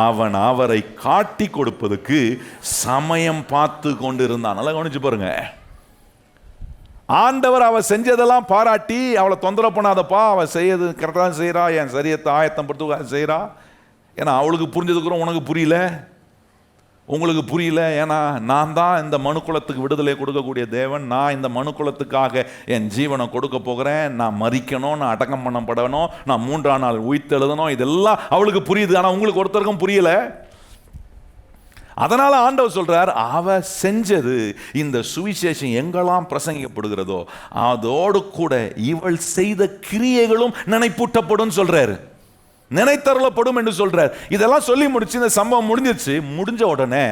அவன் அவரை காட்டி கொடுப்பதற்கு சமயம் பார்த்து கொண்டிருந்தான். நல்லா கவனிச்சு பாருங்க. ஆண்டவர் அவ செஞ்சதெல்லாம் பாராட்டி, அவளை தொந்தரவு பண்ணாதப்பா, அவ செய்யறது கரெக்டாக செய்யறா, என் சரியத்தை ஆயத்தம் படுத்து செய்யறா, ஏன்னா அவளுக்கு புரிஞ்சதுக்குறோம், உனக்கு புரியல, உங்களுக்கு புரியல, ஏன்னா நான் தான் இந்த மனுக்குலத்துக்கு விடுதலை கொடுக்கக்கூடிய தேவன், நான் இந்த மனுக்குலத்துக்காக என் ஜீவனை கொடுக்க போகிறேன், நான் மரிக்கணும், நான் அடக்கம் பண்ணப்படணும், நான் 3ஆம் நாள் உயிர்த்தெழுதணும், இதெல்லாம் அவளுக்கு புரியுது, ஆனால் உங்களுக்கு ஒருத்தருக்கும் புரியல. அதனால ஆண்டவர் சொல்றார், அவ செஞ்சது இந்த சுவிசேஷம் எங்கெல்லாம் பிரசங்கிக்கப்படுகிறதோ அதோடு கூட இவள் செய்த கிரியைகளும் நினைப்பூட்டப்படும் சொல்றாரு, நினைத்தருளப்படும் என்று சொல்றார். இதெல்லாம் சொல்லி முடிச்சு இந்த சம்பவம் முடிஞ்சிருச்சு. முடிஞ்ச உடனே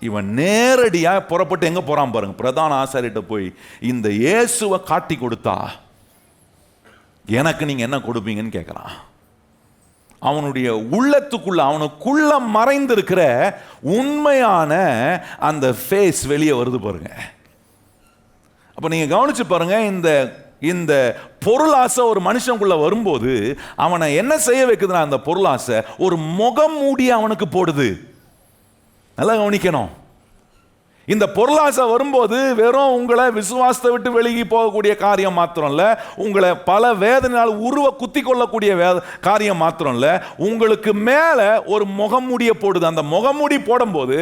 இவன் நேரடியா புறப்பட்டு எங்க போறான் பாருங்க, பிரதான ஆசாரிட்ட போய் இந்த இயேசுவை காட்டி கொடுத்தா எனக்கு நீங்க என்ன கொடுப்பீங்கன்னு கேட்கிறான். அவனுடைய உள்ளத்துக்குள்ள, அவனுக்குள்ள மறைந்திருக்கிற உண்மையான அந்த ஃபேஸ் வெளியே வருது பாருங்க. அப்ப நீங்க கவனிச்சு பாருங்க, இந்த பொருளாசை ஒரு மனுஷனுக்குள்ள வரும்போது அவனை என்ன செய்ய வைக்குதுன்னா, அந்த பொருளாசை ஒரு முகம் மூடி அவனுக்கு போடுது. நல்லா கவனிக்கணும். இந்த பொருளாசை வரும்போது வெறும் உங்களை விசுவாசத்தை விட்டு வெளியே போகக்கூடிய காரியம் மாத்திரம் இல்ல, உங்களை பல வேதனையால் உருவ குத்தி கொள்ளக்கூடிய காரியம் மாத்திரம் இல்ல, உங்களுக்கு மேல ஒரு முகமூடியை போடுது. அந்த முகமூடி போடும்போது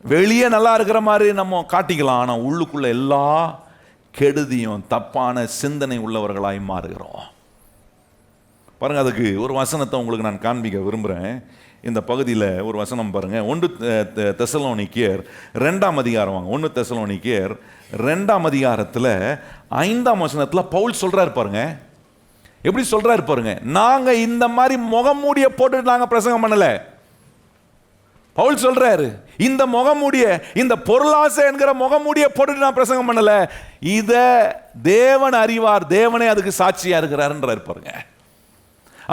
வெளியே நல்லா இருக்கிற மாதிரி நம்ம காட்டிக்கலாம், ஆனா உள்ளுக்குள்ள எல்லா கெடுதியும் தப்பான சிந்தனை உள்ளவர்களாய் மாறுகிறோம் பாருங்க. அதுக்கு ஒரு வசனத்தை உங்களுக்கு நான் காண்பிக்க விரும்புகிறேன். இந்த பகுதியில் ஒரு வசனம் பாருங்க. 1 தெசலோனிக்கேயர் 2ஆம் அதிகாரம் வாங்க. 1 தெசலோனிக்கேயர் 2ஆம் அதிகாரத்தில் 5ஆம் வசனத்தில் பவுல் சொல்றாரு பாருங்க. எப்படி சொல்றாரு பாருங்க, நாங்க இந்த மாதிரி முகமூடிய போட்டு நாங்க பிரசங்கம் பண்ணல. பவுல் சொல்றாரு, இந்த முகமூடிய, இந்த பொருளாசை என்கிற முகமூடிய போட்டு நான் பிரசங்கம் பண்ணல, இத தேவன் அறிவார், தேவனே அதுக்கு சாட்சியா இருக்கிறாருன்றார் பாருங்க.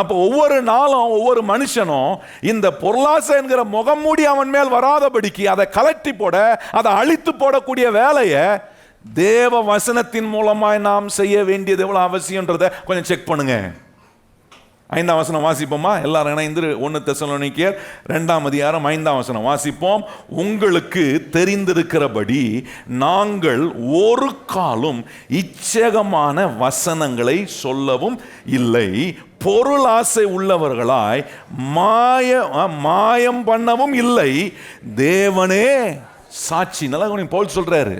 அப்போ ஒவ்வொரு நாளும் ஒவ்வொரு மனுஷனும் இந்த பொருளாசை என்கிற முகமூடி அவன் மேல் வராதபடிக்கு அதை கலட்டி போட, அதை அழித்து போடக்கூடிய வேலையை தேவ வசனத்தின் மூலமாய் நாம் செய்ய வேண்டியது எவ்வளவு அவசியம்ன்றதை கொஞ்சம் செக் பண்ணுங்க. 5ஆம் வசனம் வாசிப்போமா, எல்லாரும் இணைந்து. 1 தெசலோனிக்கேயர் 2ஆம் அதிகாரம் 5ஆம் வசனம் வாசிப்போம். உங்களுக்கு தெரிந்திருக்கிறபடி நாங்கள் ஒரு காலும் இச்சகமான வசனங்களை சொல்லவும் இல்லை, பொருள் ஆசை உள்ளவர்களாய் மாயம் பண்ணவும் இல்லை, தேவனே சாட்சி. நல்லா பவுல் சொல்றாரு,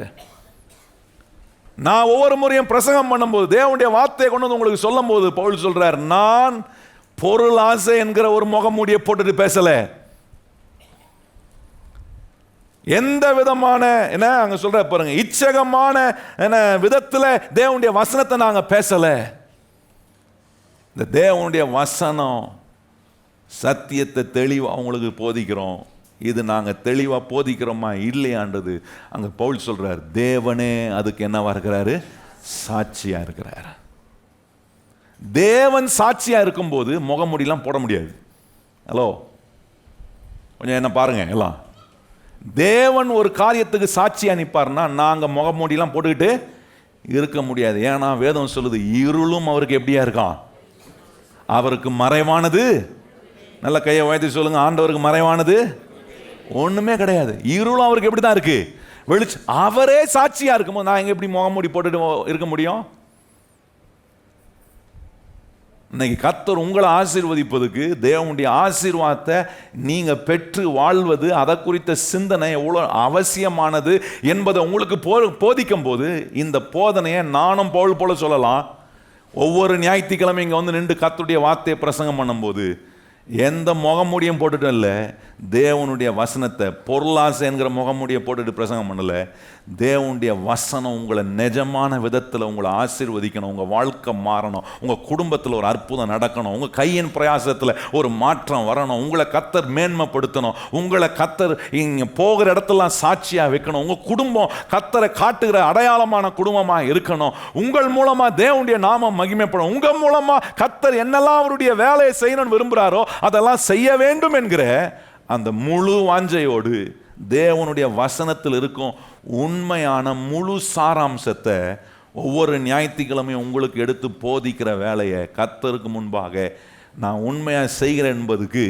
நான் ஒவ்வொரு முறையும் பிரசங்கம் பண்ணும்போது தேவனுடைய வார்த்தையை கொண்டு வந்து உங்களுக்கு சொல்லும் போது பவுல் சொல்றார், நான் பொருள் ஆசை என்கிற ஒரு முகமூடியை போட்டுட்டு பேசல. எந்த விதமான என்ன அங்க சொல்ற பாருங்க, இச்சகமான விதத்துல தேவனுடைய வசனத்தை நாங்க பேசல. இந்த தேவனுடைய வசனம் சத்தியத்தை தெளிவா அவங்களுக்கு போதிக்கிறோம். இது நாங்க தெளிவா போதிக்கிறோமா இல்லையான்றது அங்க பவுல் சொல்றார், தேவனே அதுக்கு என்னவா இருக்கிறாரு, சாட்சியா இருக்கிறார். தேவன் சாட்சியா இருக்கும்போது முகமூடிலாம் போட முடியாது. ஹலோ, கொஞ்சம் என்ன பாருங்க எல்லாம். தேவன் ஒரு காரியத்துக்கு சாட்சியா நிற்பார்னா நாங்க முகமூடிலாம் போட்டுக்கிட்டு இருக்க முடியாது. ஏன்னா வேதம் சொல்லுது, இருளும் அவருக்கு எப்படியா இருக்கான், அவருக்கு மறைவானது. நல்ல கையை உயர்த்தி சொல்லுங்க, ஆண்டவருக்கு மறைவானது ஒண்ணுமே கிடையாது. இருளும் அவருக்கு எப்படி தான் இருக்கு, வெளிச்சம். அவரே சாட்சியா இருக்கும்போது நான் எங்க எப்படி முகமூடி போட்டுட்டு இருக்க முடியும்? இன்னைக்கு கர்த்தர் உங்களை ஆசீர்வதிப்பதுக்கு, தேவனுடைய ஆசீர்வாதத்தை நீங்க பெற்று வாழ்வது, அதை குறித்த சிந்தனை எவ்வளோ அவசியமானது என்பதை உங்களுக்கு போதிக்கும் போது, இந்த போதனையை நானும் பவுல் போல சொல்லலாம். ஒவ்வொரு ஞாயிற்றுக்கிழமை இங்கே வந்து நின்று கர்த்தருடைய வார்த்தையை பிரசங்கம் பண்ணும்போது எந்த முகமூடியும் போட்டுட்டு இல்லை, தேவனுடைய வசனத்தை பொருளாசை என்கிற முகமூடியை போட்டுட்டு பிரசங்கம் பண்ணல. தேவனுடைய வசனம் உங்களை நிஜமான விதத்தில் உங்களை ஆசீர்வதிக்கணும், உங்கள் வாழ்க்கை மாறணும், உங்கள் குடும்பத்தில் ஒரு அற்புதம் நடக்கணும், உங்கள் கையின் பிரயாசத்தில் ஒரு மாற்றம் வரணும், உங்களை கர்த்தர் மேன்மைப்படுத்தணும், உங்களை கர்த்தர் இங்கே போகிற இடத்துலாம் சாட்சியாக வைக்கணும், உங்கள் குடும்பம் கர்த்தரை காட்டுகிற அடையாளமான குடும்பமாக இருக்கணும், உங்கள் மூலமாக தேவனுடைய நாமம் மகிமைப்படும், உங்கள் மூலமாக கர்த்தர் என்னெல்லாம் அவருடைய வேலையை செய்யணும்னு விரும்புகிறாரோ அதெல்லாம் செய்ய வேண்டும் என்கிற அந்த முழு வாஞ்சையோடு தேவனுடைய வசனத்தில் இருக்கும் உண்மையான முழு சாராம்சத்தை ஒவ்வொரு ஞாயிற்றுக்கிழமையும் உங்களுக்கு எடுத்து போதிக்கிற வேலையை கர்த்தருக்கு முன்பாக நான் உண்மையாக செய்கிறேன் என்பதுக்கு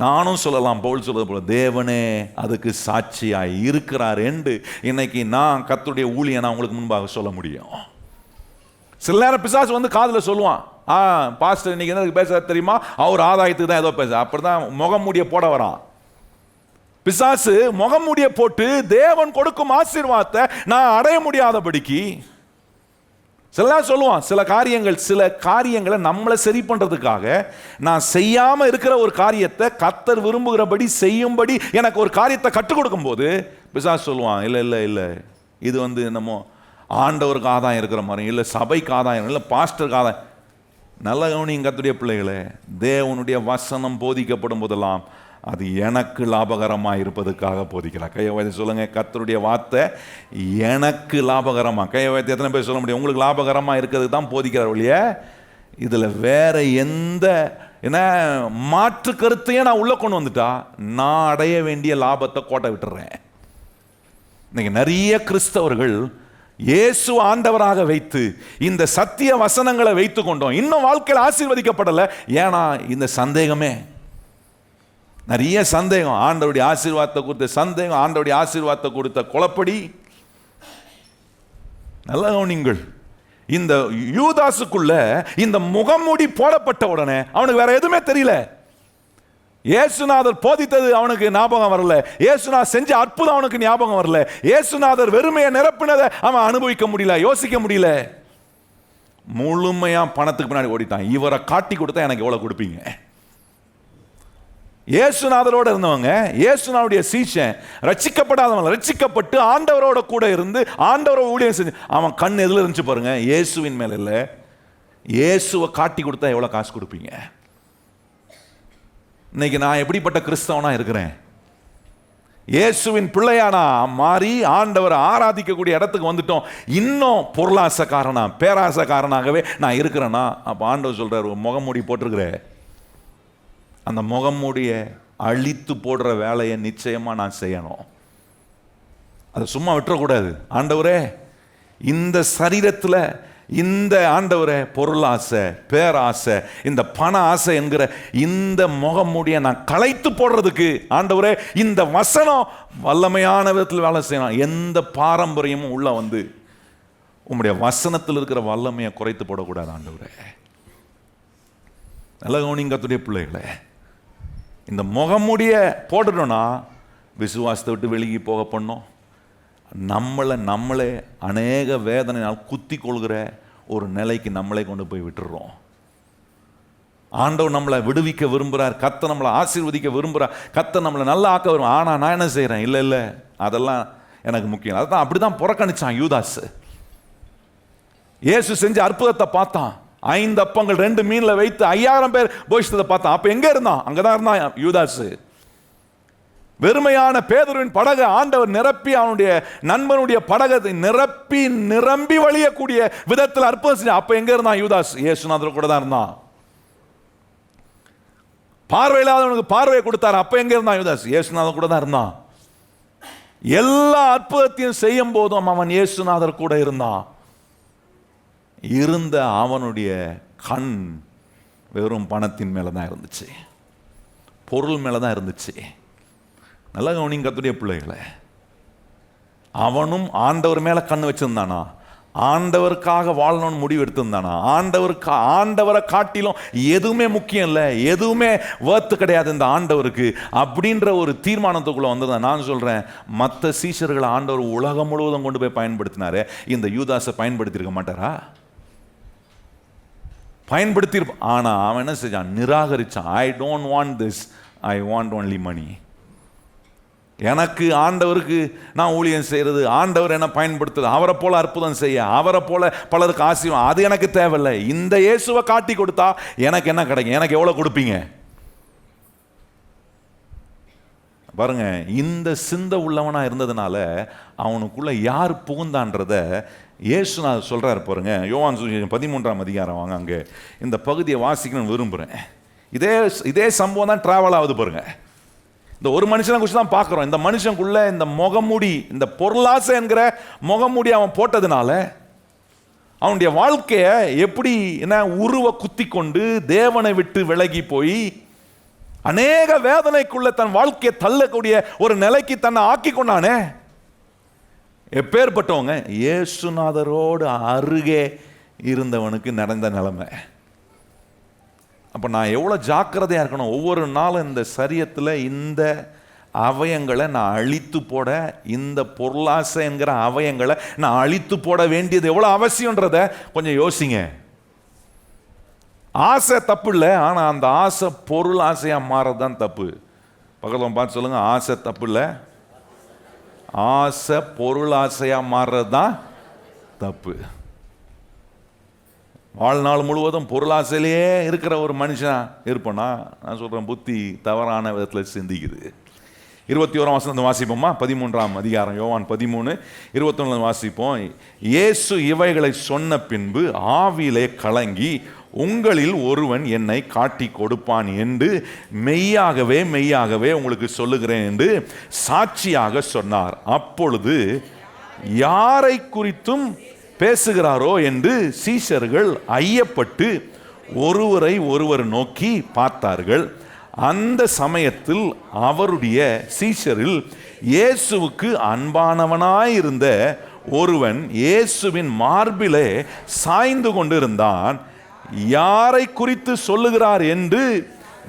நானும் சொல்லலாம், பவுல் சொல்றது போல தேவனே அதுக்கு சாட்சியாக இருக்கிறார் என்று இன்னைக்கு நான் கர்த்தருடைய ஊழியனை உங்களுக்கு முன்பாக சொல்ல முடியும். சில நேரம் பிசாசு வந்து காதில் சொல்லுவான், பாஸ்டர் இன்னைக்கு என்ன பேச தெரியுமா, அவர் ஆதாயத்துக்கு தான் ஏதோ பேச, அப்படிதான் முகமூடியை போட வரான் பிசாசு. முகமூடியை போட்டு தேவன் கொடுக்கும் ஆசீர்வாதத்தை நான் அடைய முடியாதபடிக்கு சில சொல்லுவான். சில காரியங்களை நம்மளை சரி பண்றதுக்காக நான் செய்யாம இருக்கிற ஒரு காரியத்தை கர்த்தர் விரும்புகிறபடி செய்யும்படி எனக்கு ஒரு காரியத்தை கற்றுக் கொடுக்கும் போது பிசாசு சொல்லுவான், இல்லை இல்லை இல்லை, இது வந்து என்னமோ ஆண்டவருக்கு ஆதாயம் இருக்கிற மாதிரி, இல்லை சபைக்கு ஆதாயம், இல்லை பாஸ்டருக்கு ஆதாயம். நல்ல கவனிங்க கர்த்தருடைய பிள்ளைகளே, தேவனுடைய வசனம் போதிக்கப்படும் போதெல்லாம் அது எனக்கு லாபகரமாக இருப்பதுக்காக போதிக்கிறார். கையை வைத்து சொல்லுங்க, கர்த்தருடைய வார்த்தை எனக்கு லாபகரமாக. கையை வைத்து எத்தனை பேர் சொல்ல முடியும், உங்களுக்கு லாபகரமாக இருக்கிறதுக்கு தான் போதிக்கிறார் ஒழிய இதில் வேற எந்த என்ன மாற்று கருத்தையே நான் உள்ளே கொண்டு வந்துட்டா நான் அடைய வேண்டிய லாபத்தை கோட்டை விட்டுறேன். இன்னைக்கு நிறைய கிறிஸ்தவர்கள் இயேசு ஆண்டவராக வைத்து இந்த சத்திய வசனங்களை வைத்து கொண்டோம், இன்னும் வாழ்க்கையில் ஆசீர்வதிக்கப்படலை. ஏன்னா இந்த சந்தேகமே, நிறைய சந்தேகம், ஆண்டவருடைய ஆசீர்வாதத்தை கொடுத்த சந்தேகம், ஆண்டவருடைய ஆசீர்வாதத்தை கொடுத்த குழப்படி. நல்ல கவனிங்கள், இந்த யூதாசுக்குள்ள இந்த முகமூடி போடப்பட்ட உடனே அவனுக்கு வேற எதுவுமே தெரியல. இயேசுநாதர் போதித்தது அவனுக்கு ஞாபகம் வரல, இயேசுநாதர் செஞ்ச அற்புதம் அவனுக்கு ஞாபகம் வரல, இயேசுநாதர் வெறுமையை நிரப்பினதை அவன் அனுபவிக்க முடியல, யோசிக்க முடியல. முழுமையா பணத்துக்கு பின்னாடி ஓடிட்டான். இவரை காட்டி கொடுத்தா எனக்கு எவ்வளவு கொடுப்பீங்க? இயேசுநாதரோட இருந்தவங்க, இயேசுநாதருடைய சீஷன், ரட்சிக்கப்படாதவங்க ரட்சிக்கப்பட்டு ஆண்டவரோட கூட இருந்து ஆண்டவரோட ஊழியம் செஞ்சு அவன் கண் எதுல இருந்துச்சு பாருங்க, இயேசுவின் மேல இல்ல. இயேசுவை காட்டி கொடுத்தா எவ்வளவு காசு கொடுப்பீங்க? இன்னைக்கு நான் எப்படிப்பட்ட கிறிஸ்தவனா இருக்கிறேன்? இயேசுவின் பிள்ளையானா மாறி ஆண்டவரை ஆராதிக்கக்கூடிய இடத்துக்கு வந்துட்டோம். இன்னும் பொருளாசைக்காரனா பேராசைக்காரனாகவே நான் இருக்கிறேன்னா அப்ப ஆண்டவர் சொல்றாரு, முகமூடி போட்டிருக்கிற அந்த முகமூடியை அழித்து போடுற வேலையை நிச்சயமா நான் செய்யணும். அதை சும்மா விட்டுறக்கூடாது. ஆண்டவரே இந்த சரீரத்தில் இந்த ஆண்டவரே பொருளாசை பேராசை இந்த பண ஆசை என்கிற இந்த முகமூடியை நான் களைத்து போடுறதுக்கு ஆண்டவரே இந்த வசனம் வல்லமையான விதத்தில் வேலை செய்யணும். எந்த பாரம்பரியமும் உள்ள வந்து உம்முடைய வசனத்தில் இருக்கிற வல்லமையை குறைத்து போடக்கூடாது ஆண்டவரே. நல்ல கவனிங்க கர்த்தருடைய பிள்ளைகளே, இந்த முகமுடிய போட்டுட்டோன்னா விசுவாசத்தை விட்டு வெளியே போக பண்ணோம். நம்மளே அநேக வேதனையால் குத்தி கொள்கிற ஒரு நிலைக்கு நம்மளே கொண்டு போய் விட்டுடுறோம். ஆண்டவர் நம்மளை விடுவிக்க விரும்புகிறார், கர்த்தர் நம்மளை ஆசீர்வதிக்க விரும்புகிறார், கர்த்தர் நம்மளை நல்லா ஆக்க விரும்புகிறார். ஆனால் நான் என்ன செய்கிறேன்? இல்லை அதெல்லாம் எனக்கு முக்கியம். அதுதான் அப்படி தான் புறக்கணிச்சான் யூதாஸ். இயேசு செஞ்ச அற்புதத்தை பார்த்தான். 5 அப்பங்கள் 2 மீனில் வைத்து 5000 பேர் போஷித்ததை பார்த்தான். அப்போ எங்கே இருந்தான்? அங்கே தான் இருந்தான் யூதாஸ். வெறுமையான பேதுருவின் படகை ஆண்டவர் நிரப்பி, அவனுடைய நண்பனுடைய படகை நிரம்பி வழியக்கூடிய விதத்தில் அற்புதம் செஞ்ச. அப்போ எங்கே இருந்தான் யூதாஸ்? இயேசுநாதர் கூட தான் இருந்தான். பார்வையில்லாதவனுக்கு பார்வையை கொடுத்தார். அப்போ எங்கே இருந்தான் யூதாஸ்? இயேசுநாதர் கூட தான் இருந்தான். எல்லா அற்புதத்தையும் செய்யும் போதும் அவன் இயேசுநாதர் கூட இருந்தான். இருந்த அவனுடைய கண் வெறும் பணத்தின் மேலே தான் இருந்துச்சு, பொருள் மேலே தான் இருந்துச்சு. நல்ல கவனிங்க கர்த்தருடைய பிள்ளைகளே, அவனும் ஆண்டவர் மேலே கண் வச்சிருந்தானா? ஆண்டவருக்காக வாழணும்னு முடிவு எடுத்திருந்தானா? ஆண்டவரை காட்டிலும் எதுவுமே முக்கியம் இல்லை, எதுவுமே வேர்த்து கிடையாது இந்த ஆண்டவருக்கு அப்படின்ற ஒரு தீர்மானத்துக்குள்ள வந்ததான். நான் சொல்றேன், மற்ற சீஷர்களை ஆண்டவர் உலகம் முழுவதும் கொண்டு போய் பயன்படுத்தினாரு, இந்த யூதாஸை பயன்படுத்தியிருக்க மாட்டாரா? பயன்படுத்தியிருப்பான். ஆனால் அவன் என்ன செஞ்சான்? நிராகரிச்சான். I don't want this, I want only money. எனக்கு ஆண்டவருக்கு நான் ஊழியம் செய்கிறது, ஆண்டவர் என்ன பயன்படுத்துறது, அவரை போல அற்புதம் செய்ய, அவரை போல பலருக்கு ஆசீர்வாதம், அது எனக்கு தேவையில்லை. இந்த இயேசுவை காட்டி கொடுத்தா எனக்கு என்ன கிடைக்கும்? எனக்கு எவ்வளோ கொடுப்பீங்க பாருங்க. இந்த சிந்தை உள்ளவனா இருந்ததுனால அவனுக்குள்ள யார் புகுந்தான்றத இயேசுநாதர் சொல்றாரு பாருங்க. யோவான் 13ஆம் அதிகாரம் வாங்க, அங்கே இந்த பகுதியை வாசிக்கணும்னு விரும்புகிறேன். இதே சம்பவம் தான் டிராவல் ஆகுது பாருங்க. இந்த ஒரு மனுஷனை குறித்து தான் பார்க்குறோம். இந்த மனுஷனுக்குள்ள இந்த முகமுடி, இந்த பொருளாசை என்கிற முகமுடி அவன் போட்டதுனால அவனுடைய வாழ்க்கையை எப்படி என்ன உருவ குத்தி கொண்டு தேவனை விட்டு விலகி போய் அநேக வேதனைக்குள்ள தன் வாழ்க்கையை தள்ளக்கூடிய ஒரு நிலைக்கு தன்னை ஆக்கி கொண்டானே. எப்பேற்பட்டவங்க? இயேசுநாதரோடு அருகே இருந்தவனுக்கு நடந்த நிலைமை. அப்போ நான் எவ்வளோ ஜாக்கிரதையாக இருக்கணும். ஒவ்வொரு நாளும் இந்த சரீரத்தில் இந்த அவயங்களை நான் அழித்து போட, இந்த பொருளாசை என்கிற அவயங்களை நான் அழித்து போட வேண்டியது எவ்வளோ அவசியன்றத கொஞ்சம் யோசிங்க. ஆசை தப்பு இல்லை, ஆனால் அந்த ஆசை பொருள் ஆசையாக மாறது தான் தப்பு. பக்கத்தில் பார்த்து சொல்லுங்க, ஆசை தப்பு இல்லை, ஆசை பொருள் ஆசையாக மாறுறது தான் தப்பு. வாழ்நாள் முழுவதும் பொருளாசையிலேயே இருக்கிற ஒரு மனுஷன் இருப்பனா, நான் சொல்கிறேன், புத்தி தவறான விதத்தில் சிந்திக்குது. 21ஆம் வசனத்தை வாசிப்போமா? 13ஆம் அதிகாரம் யோவான் 13:21 வாசிப்போம். இயேசு இவைகளை சொன்ன பின்பு ஆவியிலே கலங்கி, உங்களில் ஒருவன் என்னை காட்டி கொடுப்பான் என்று மெய்யாகவே மெய்யாகவே உங்களுக்கு சொல்லுகிறேன் என்று சாட்சியாக சொன்னார். அப்பொழுது யாரை குறித்தும் பேசுகிறாரோ என்று சீஷர்கள் ஐயப்பட்டு ஒருவரை ஒருவர் நோக்கி பார்த்தார்கள். அந்த சமயத்தில் அவருடைய சீஷரில் இயேசுவுக்கு அன்பானவனாயிருந்த ஒருவன் இயேசுவின் மார்பிலே சாய்ந்து கொண்டிருந்தான். யாரை குறித்து சொல்லுகிறார் என்று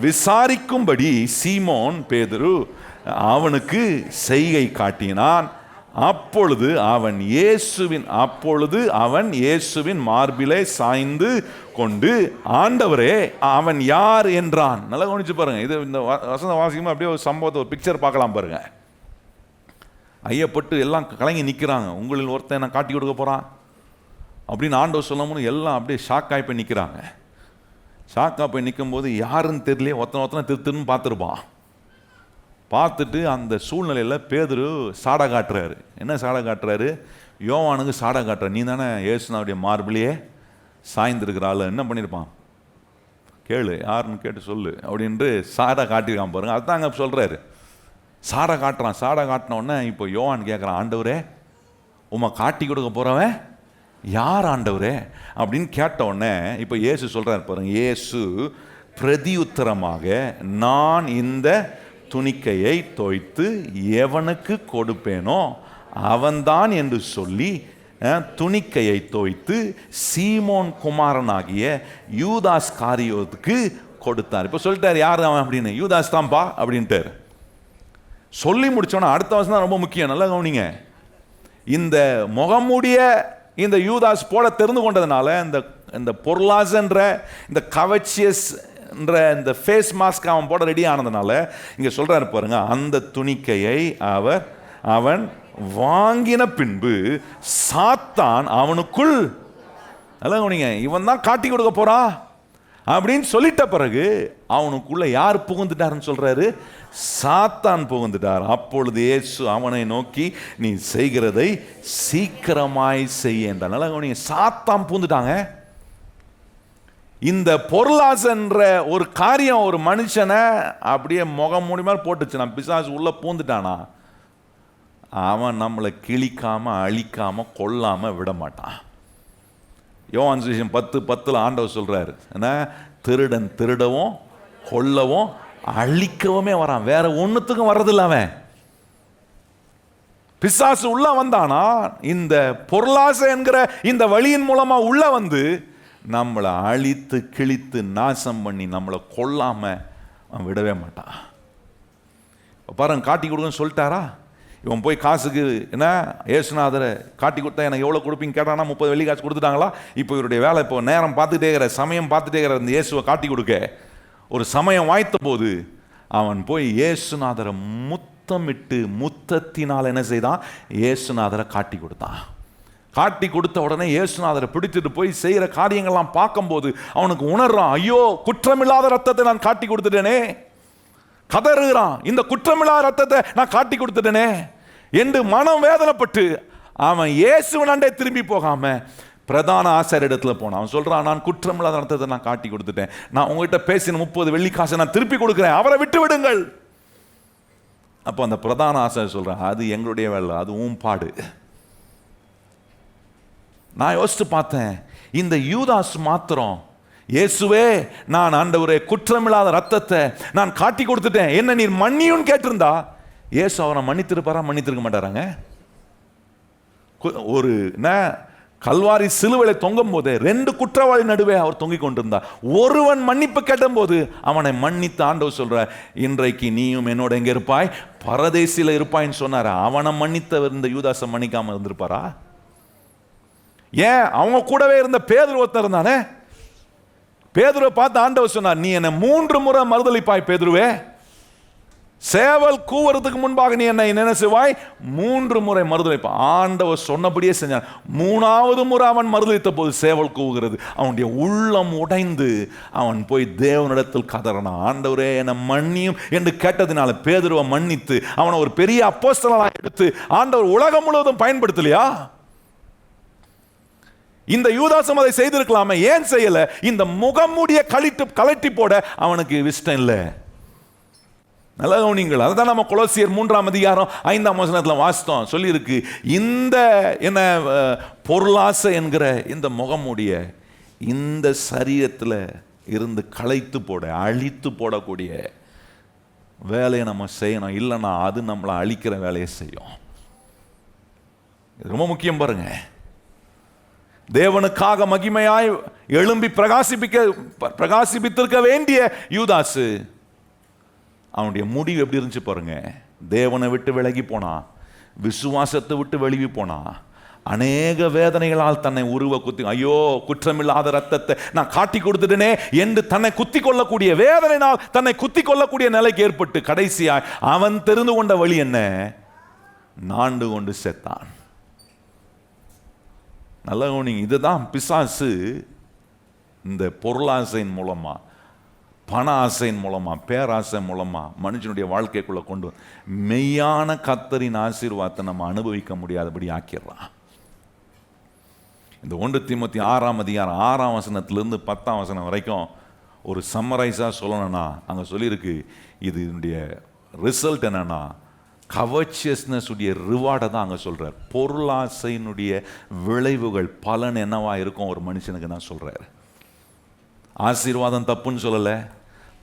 விசாரிக்கும்படி சீமோன் பேதுரு அவனுக்கு செய்கை காட்டினான். அப்பொழுது அவன் இயேசுவின் மார்பிலே சாய்ந்து கொண்டு, ஆண்டவரே அவன் யார் என்றான். நல்லா கவனிச்சு பாருங்க. இது இந்த வசந்த வாசிக்கும் அப்படியே ஒரு சம்பவத்தை, ஒரு பிக்சர் பார்க்கலாம் பாருங்க. ஐயப்பட்டு எல்லாம் கலங்கி நிற்கிறாங்க. உங்களில் ஒருத்தன் நான் காட்டி கொடுக்க போகிறான் அப்படின்னு ஆண்டவர் சொல்லணும்னு எல்லாம் அப்படியே ஷாக்காய் போய் நிற்கிறாங்க. ஷாக்காக போய் நிற்கும் போது யாருன்னு தெரியலையே, ஒருத்தனை திருன்னு பார்த்துருப்பான். பார்த்துட்டு அந்த சூழ்நிலையில் பேதுரு சாடை காட்டுறாரு. என்ன சாடை காட்டுறாரு? யோவானுக்கு சாடை காட்டுறாரு. நீ தானே இயேசுநாவுடைய மார்பிலேயே சாய்ந்திருக்கிறாள், என்ன பண்ணியிருப்பான் கேளு, யாருன்னு கேட்டு சொல்லு அப்படின்ட்டு சாடை காட்டியிருக்கான் பாருங்க. அதுதான் அங்கே சொல்கிறாரு. சாடை காட்டுறான். சாடை காட்டினோடனே இப்போ யோவான் கேட்குறான், ஆண்டவரே உம்மை காட்டி கொடுக்க போகிறவன் யார் ஆண்டவரே அப்படின்னு கேட்டவுடனே இப்போ இயேசு சொல்கிறார் பாருங்க. இயேசு பிரதியுத்தரமாக, நான் இந்த துணிக்கையை தோய்த்து எவனுக்கு கொடுப்பேனோ அவன்தான் என்று சொல்லி துணிக்கையை தோய்த்து சீமோன் குமாரனாகிய யூதாஸ் காரியோத்துக்கு கொடுத்தார். இப்போ சொல்லிட்டார் யார் அவன் அப்படின்னு, யூதாஸ் தான்ப்பா அப்படின்ட்டார். சொல்லி முடிச்சோன்னா அடுத்த வசனம் தான் ரொம்ப முக்கியம், நல்லா கவனிங்க. இந்த முகமூடிய இந்த யூதாஸ் போல தெரிந்து கொண்டதுனால இந்த பொருளாசன்ற இந்த கவச்சியஸ் இந்த ஃபேஸ் மாஸ்க் அவன் போட ரெடி ஆனதுனால இங்க சொல்றாரு பாருங்க, அந்த துணிக்கையை அவன் வாங்கின பின்பு சாத்தான் அவனுக்குள், நல்லா கவனிங்க, இவன் தான் காட்டி கொடுக்க போறா அப்படின்னு சொல்லிட்ட பிறகு அவனுக்குள்ள யார் புகுந்துட்டாருன்னு சொல்றாரு, சாத்தான் புகுந்துட்டார். அப்பொழுது இயேசு அவனை நோக்கி, நீ செய்கிறதை சீக்கிரமாய் செய்ய என்றார். நல்லா கவனிங்க, சாத்தான் புகுந்துட்டாங்க. இந்த பொருளாசன்ற ஒரு காரியம் ஒரு மனுஷனை அப்படியே முகம் மூடி மாதிரி போட்டுச்சு. நான் பிசாசு உள்ள பூந்துட்டானா அவன் நம்மளை கிழிக்காம அழிக்காம கொல்லாம விட மாட்டான். யோவான் சுவிசேஷம் 10:10 ஆண்டவர் சொல்றாரு, என்ன, திருடன் திருடவும் கொல்லவும் அழிக்கவுமே வரான், வேற ஒன்னுத்துக்கும் வர்றதில்ல. அவன் பிசாசு உள்ள வந்தானா இந்த பொருளாசை என்கிற இந்த வழியின் மூலமா உள்ள வந்து நம்மளை அழித்து கிழித்து நாசம் பண்ணி நம்மளை கொல்லாம அவன் விடவே மாட்டான். பாருங்க, காட்டி கொடுங்கன்னு சொல்லிட்டாரா, இவன் போய் காசுக்கு என்ன ஏசுநாதரை காட்டி கொடுத்தா எனக்கு எவ்வளோ கொடுப்பீங்க கேட்டானா 30 வெள்ளி காசு கொடுத்துட்டாங்களா. இப்போ இவருடைய வேலை, இப்போ நேரம் பார்த்துட்டே இருக்கிற, சமயம் பார்த்துட்டே இருக்கிற இந்த இயேசுவை காட்டி கொடுக்க ஒரு சமயம் வாய்த்த போது அவன் போய் இயேசுநாதரை முத்தமிட்டு முத்தத்தினால் என்ன செய்தான், இயேசுநாதரை காட்டி கொடுத்தான். காட்டி கொடுத்த உடனே இயேசுநாதரை பிடிச்சிட்டு போய் செய்கிற காரியங்கள்லாம் பார்க்கும்போது அவனுக்கு உணர்றான், ஐயோ குற்றமில்லாத ரத்தத்தை நான் காட்டி கொடுத்துட்டேனே, கதறுகிறான், இந்த குற்றமில்லாத ரத்தத்தை நான் காட்டி கொடுத்துட்டேனே என்று மனம் வேதனைப்பட்டு அவன் இயேசுவின் அண்டை திரும்பி போகாம பிரதான ஆசாரியர் இடத்துல போனான். அவன் சொல்றான், நான் குற்றமில்லாத ரத்தத்தை நான் காட்டி கொடுத்துட்டேன், நான் உங்ககிட்ட பேசின 30 வெள்ளி காசை நான் திருப்பி கொடுக்கிறேன், அவரை விட்டு விடுங்கள். அப்போ அந்த பிரதான ஆசாரியர் சொல்றான், அது எங்களுடைய வேலை, அது உன் பாடு. நான் யோசித்து பார்த்தேன், இந்த யூதாஸ் மாத்திரம், இயேசுவே நான் ஆண்டவரே குற்றமில்லாத ரத்தத்தை நான் காட்டி கொடுத்துட்டேன், என்ன நீர் மன்னியும் கேட்டிருந்தா இயேசு அவனை மன்னித்திருப்பாரா, மன்னித்திருக்க மாட்டாராங்க. ஒரு கல்வாரி சிலுவையில தொங்கும் போது 2 குற்றவாளி நடுவே அவர் தொங்கிக் கொண்டிருந்தார். ஒருவன் மன்னிப்பு கேட்டும் போது அவனை மன்னித்து ஆண்டவர் சொல்ற, இன்றைக்கு நீயும் என்னோட எங்க இருப்பாய், பரதேசில இருப்பாய்ன்னு சொன்னார. அவனை மன்னித்தவர் இந்த யூதாசை மன்னிக்காம இருந்திருப்பாரா? ஏன், அவங்க கூடவே இருந்த பேதுரு ஒருத்தர் இருந்தானே, பேதுருவை பார்த்து ஆண்டவர் சொன்னார், நீ என்னை 3 முறை மறுதலிப்பாய் பேதுருவே, சேவல் கூவுறதுக்கு முன்பாக நீ என்னை என்ன செய்வாய், 3 முறை மறுதலிப்பாய். ஆண்டவர் சொன்னபடியே செஞ்சான். 3வது முறை அவன் மறுதலித்த போது சேவல் கூவுகிறது, அவனுடைய உள்ளம் உடைந்து அவன் போய் தேவனிடத்தில் கதறினான், ஆண்டவரே என்னை மன்னியும் என்று கேட்டதினால பேதுருவை மன்னித்து அவனை ஒரு பெரிய அப்போஸ்தலனா எடுத்து ஆண்டவர் உலகம் முழுவதும் பயன்படுத்தலையா? இந்த யூதாசும் அதை செய்திருக்கலாமே, ஏன் செய்யல? இந்த முகமூடிய கலட்டி போட அவனுக்கு இஷ்டம் இல்லை. நல்லா கவனிங்கள், அதுதான் நம்ம கொலோசியர் 3ஆம் அதிகாரம் 5ஆம் வசனத்தில் வாசித்தோம். சொல்லி இருக்கு, இந்த என்ன பொருளாசை என்கிற இந்த முகமூடிய இந்த சரீரத்தில் இருந்து களைத்து போட, அழித்து போடக்கூடிய வேலையை நம்ம செய்யணும், இல்லைன்னா அது நம்மளை அழிக்கிற வேலையை செய்யும். ரொம்ப முக்கியம் பாருங்க. தேவனுக்காக மகிமையாய் எழும்பி பிரகாசிப்பித்திருக்க வேண்டிய யூதாசு, அவனுடைய முடிவு எப்படி இருந்துச்சு பாருங்க. தேவனை விட்டு விலகி போனா, விசுவாசத்தை விட்டு வெளியே போனா, அநேக வேதனைகளால் தன்னை உருவ குத்தி, ஐயோ குற்றமில்லாத ரத்தத்தை நான் காட்டி கொடுத்துட்டேனே என்று தன்னை குத்தி கொள்ளக்கூடிய வேதனையினால் தன்னை குத்தி கொள்ளக்கூடிய நிலைக்கு ஏற்பட்டு கடைசியாய் அவன் தெரிந்து கொண்ட வழி என்ன, நாண்டு கொண்டு செத்தான். நல்லா கவனிங்க, இதுதான் பிசாசு இந்த பொருளாசையின் மூலமா, பண ஆசையின் மூலமா, பேராசை மூலமா மனுஷனுடைய வாழ்க்கைக்குள்ள கொண்டு மெய்யான கர்த்தரின் ஆசீர்வாதத்தை நம்ம அனுபவிக்க முடியாதபடி ஆக்கிடுறான். இந்த 1 தீமோத்தேயு 6ஆம் அதிகாரம் 6ஆம் வசனத்திலிருந்து 10ஆம் வசனம் வரைக்கும் ஒரு சம்மரைஸா சொல்லணும்னா அங்க சொல்லியிருக்கு, இதனுடைய ரிசல்ட் என்னன்னா கவர்ச்சியஸ்னஸ் உடைய ரிவார்டை தான் அங்கே சொல்கிறார். பொருளாசையினுடைய விளைவுகள், பலன் என்னவா இருக்கும் ஒரு மனுஷனுக்கு தான் சொல்கிறார். ஆசீர்வாதம் தப்புன்னு சொல்லலை,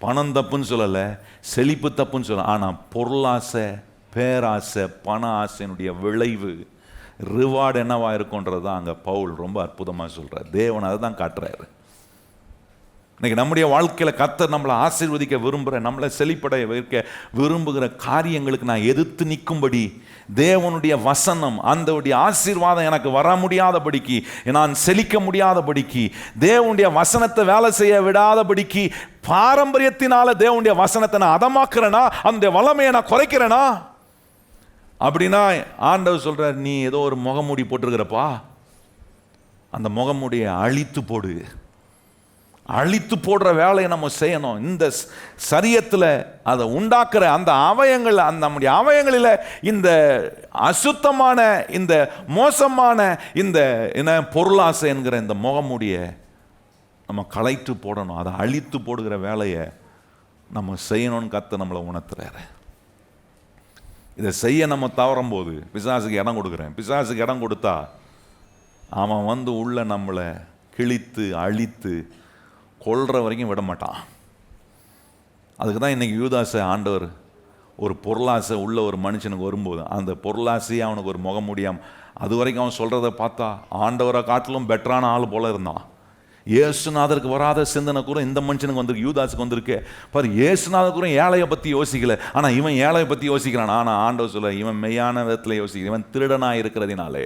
பணம் தப்புன்னு சொல்லலை, செழிப்பு தப்புன்னு சொல்லலை, ஆனால் பொருளாசை, பேராசை, பண ஆசையினுடைய விளைவு, ரிவார்டு என்னவா இருக்குன்றது தான் அங்கே பவுல் ரொம்ப அற்புதமாக சொல்கிறார். தேவன் அதை தான் காட்டுறாரு. இன்னைக்கு நம்முடைய வாழ்க்கையில் கர்த்தர் நம்மளை ஆசீர்வதிக்க விரும்புகிற, நம்மளை செழிப்படைய வைக்க விரும்புகிற காரியங்களுக்கு நான் எதிர்த்து நிற்கும்படி தேவனுடைய வசனம், அந்த ஆசீர்வாதம் எனக்கு வர முடியாதபடிக்கு, நான் செழிக்க முடியாதபடிக்கு, தேவனுடைய வசனத்தை வேலை செய்ய விடாதபடிக்கு, பாரம்பரியத்தினால தேவனுடைய வசனத்தை நான் அதமாக்குறேனா, அந்த வல்லமையை நான் குறைக்கிறேனா அப்படின்னா ஆண்டவர் சொல்றார், நீ ஏதோ ஒரு முகமூடி போட்டிருக்கிறப்பா, அந்த முகமூடியை அழித்து போடு. அழித்து போடுற வேலையை நம்ம செய்யணும். இந்த சரியத்தில் அதை உண்டாக்குற அந்த அவயங்கள், அந்த நம்முடைய அவயங்களில் இந்த அசுத்தமான, இந்த மோசமான, இந்த என்ன பொருளாசை என்கிற இந்த முகமூடியை நம்ம களைத்து போடணும். அதை அழித்து போடுகிற வேலையை நம்ம செய்யணும்னு கர்த்தர் நம்மளை உணர்த்துறாரு. இதை செய்ய நம்ம தவறும் போது பிசாசுக்கு இடம் கொடுக்குறேன். பிசாசுக்கு இடம் கொடுத்தா அவன் வந்து உள்ள நம்மளை கிழித்து அழித்து கொல்ற வரைக்கும் விட மாட்டான். அதுக்கு தான் இன்றைக்கி யூதாசை ஆண்டவர் ஒரு பொருளாசை உள்ள ஒரு மனுஷனுக்கு வரும்போது அந்த பொருளாசையை அவனுக்கு ஒரு முகமூடியாம், அது வரைக்கும் அவன் சொல்கிறத பார்த்தா ஆண்டவரை காட்டிலும் பெட்டரான ஆள் போல இருந்தான். இயேசுநாதருக்கு வராத சிந்தனை கூட இந்த மனுஷனுக்கு வந்திருக்கு, யூதாஸுக்கு வந்திருக்கு பாரு. இயேசுநாதர் கூட ஏழையை பற்றி யோசிக்கல, ஆனால் இவன் ஏழையை பற்றி யோசிக்கிறான். ஆனால் ஆண்டவர் சொல்ல, இவன் மெய்யான விதத்தில் யோசிக்கிறான். இவன் திருடனாக இருக்கிறதுனாலே,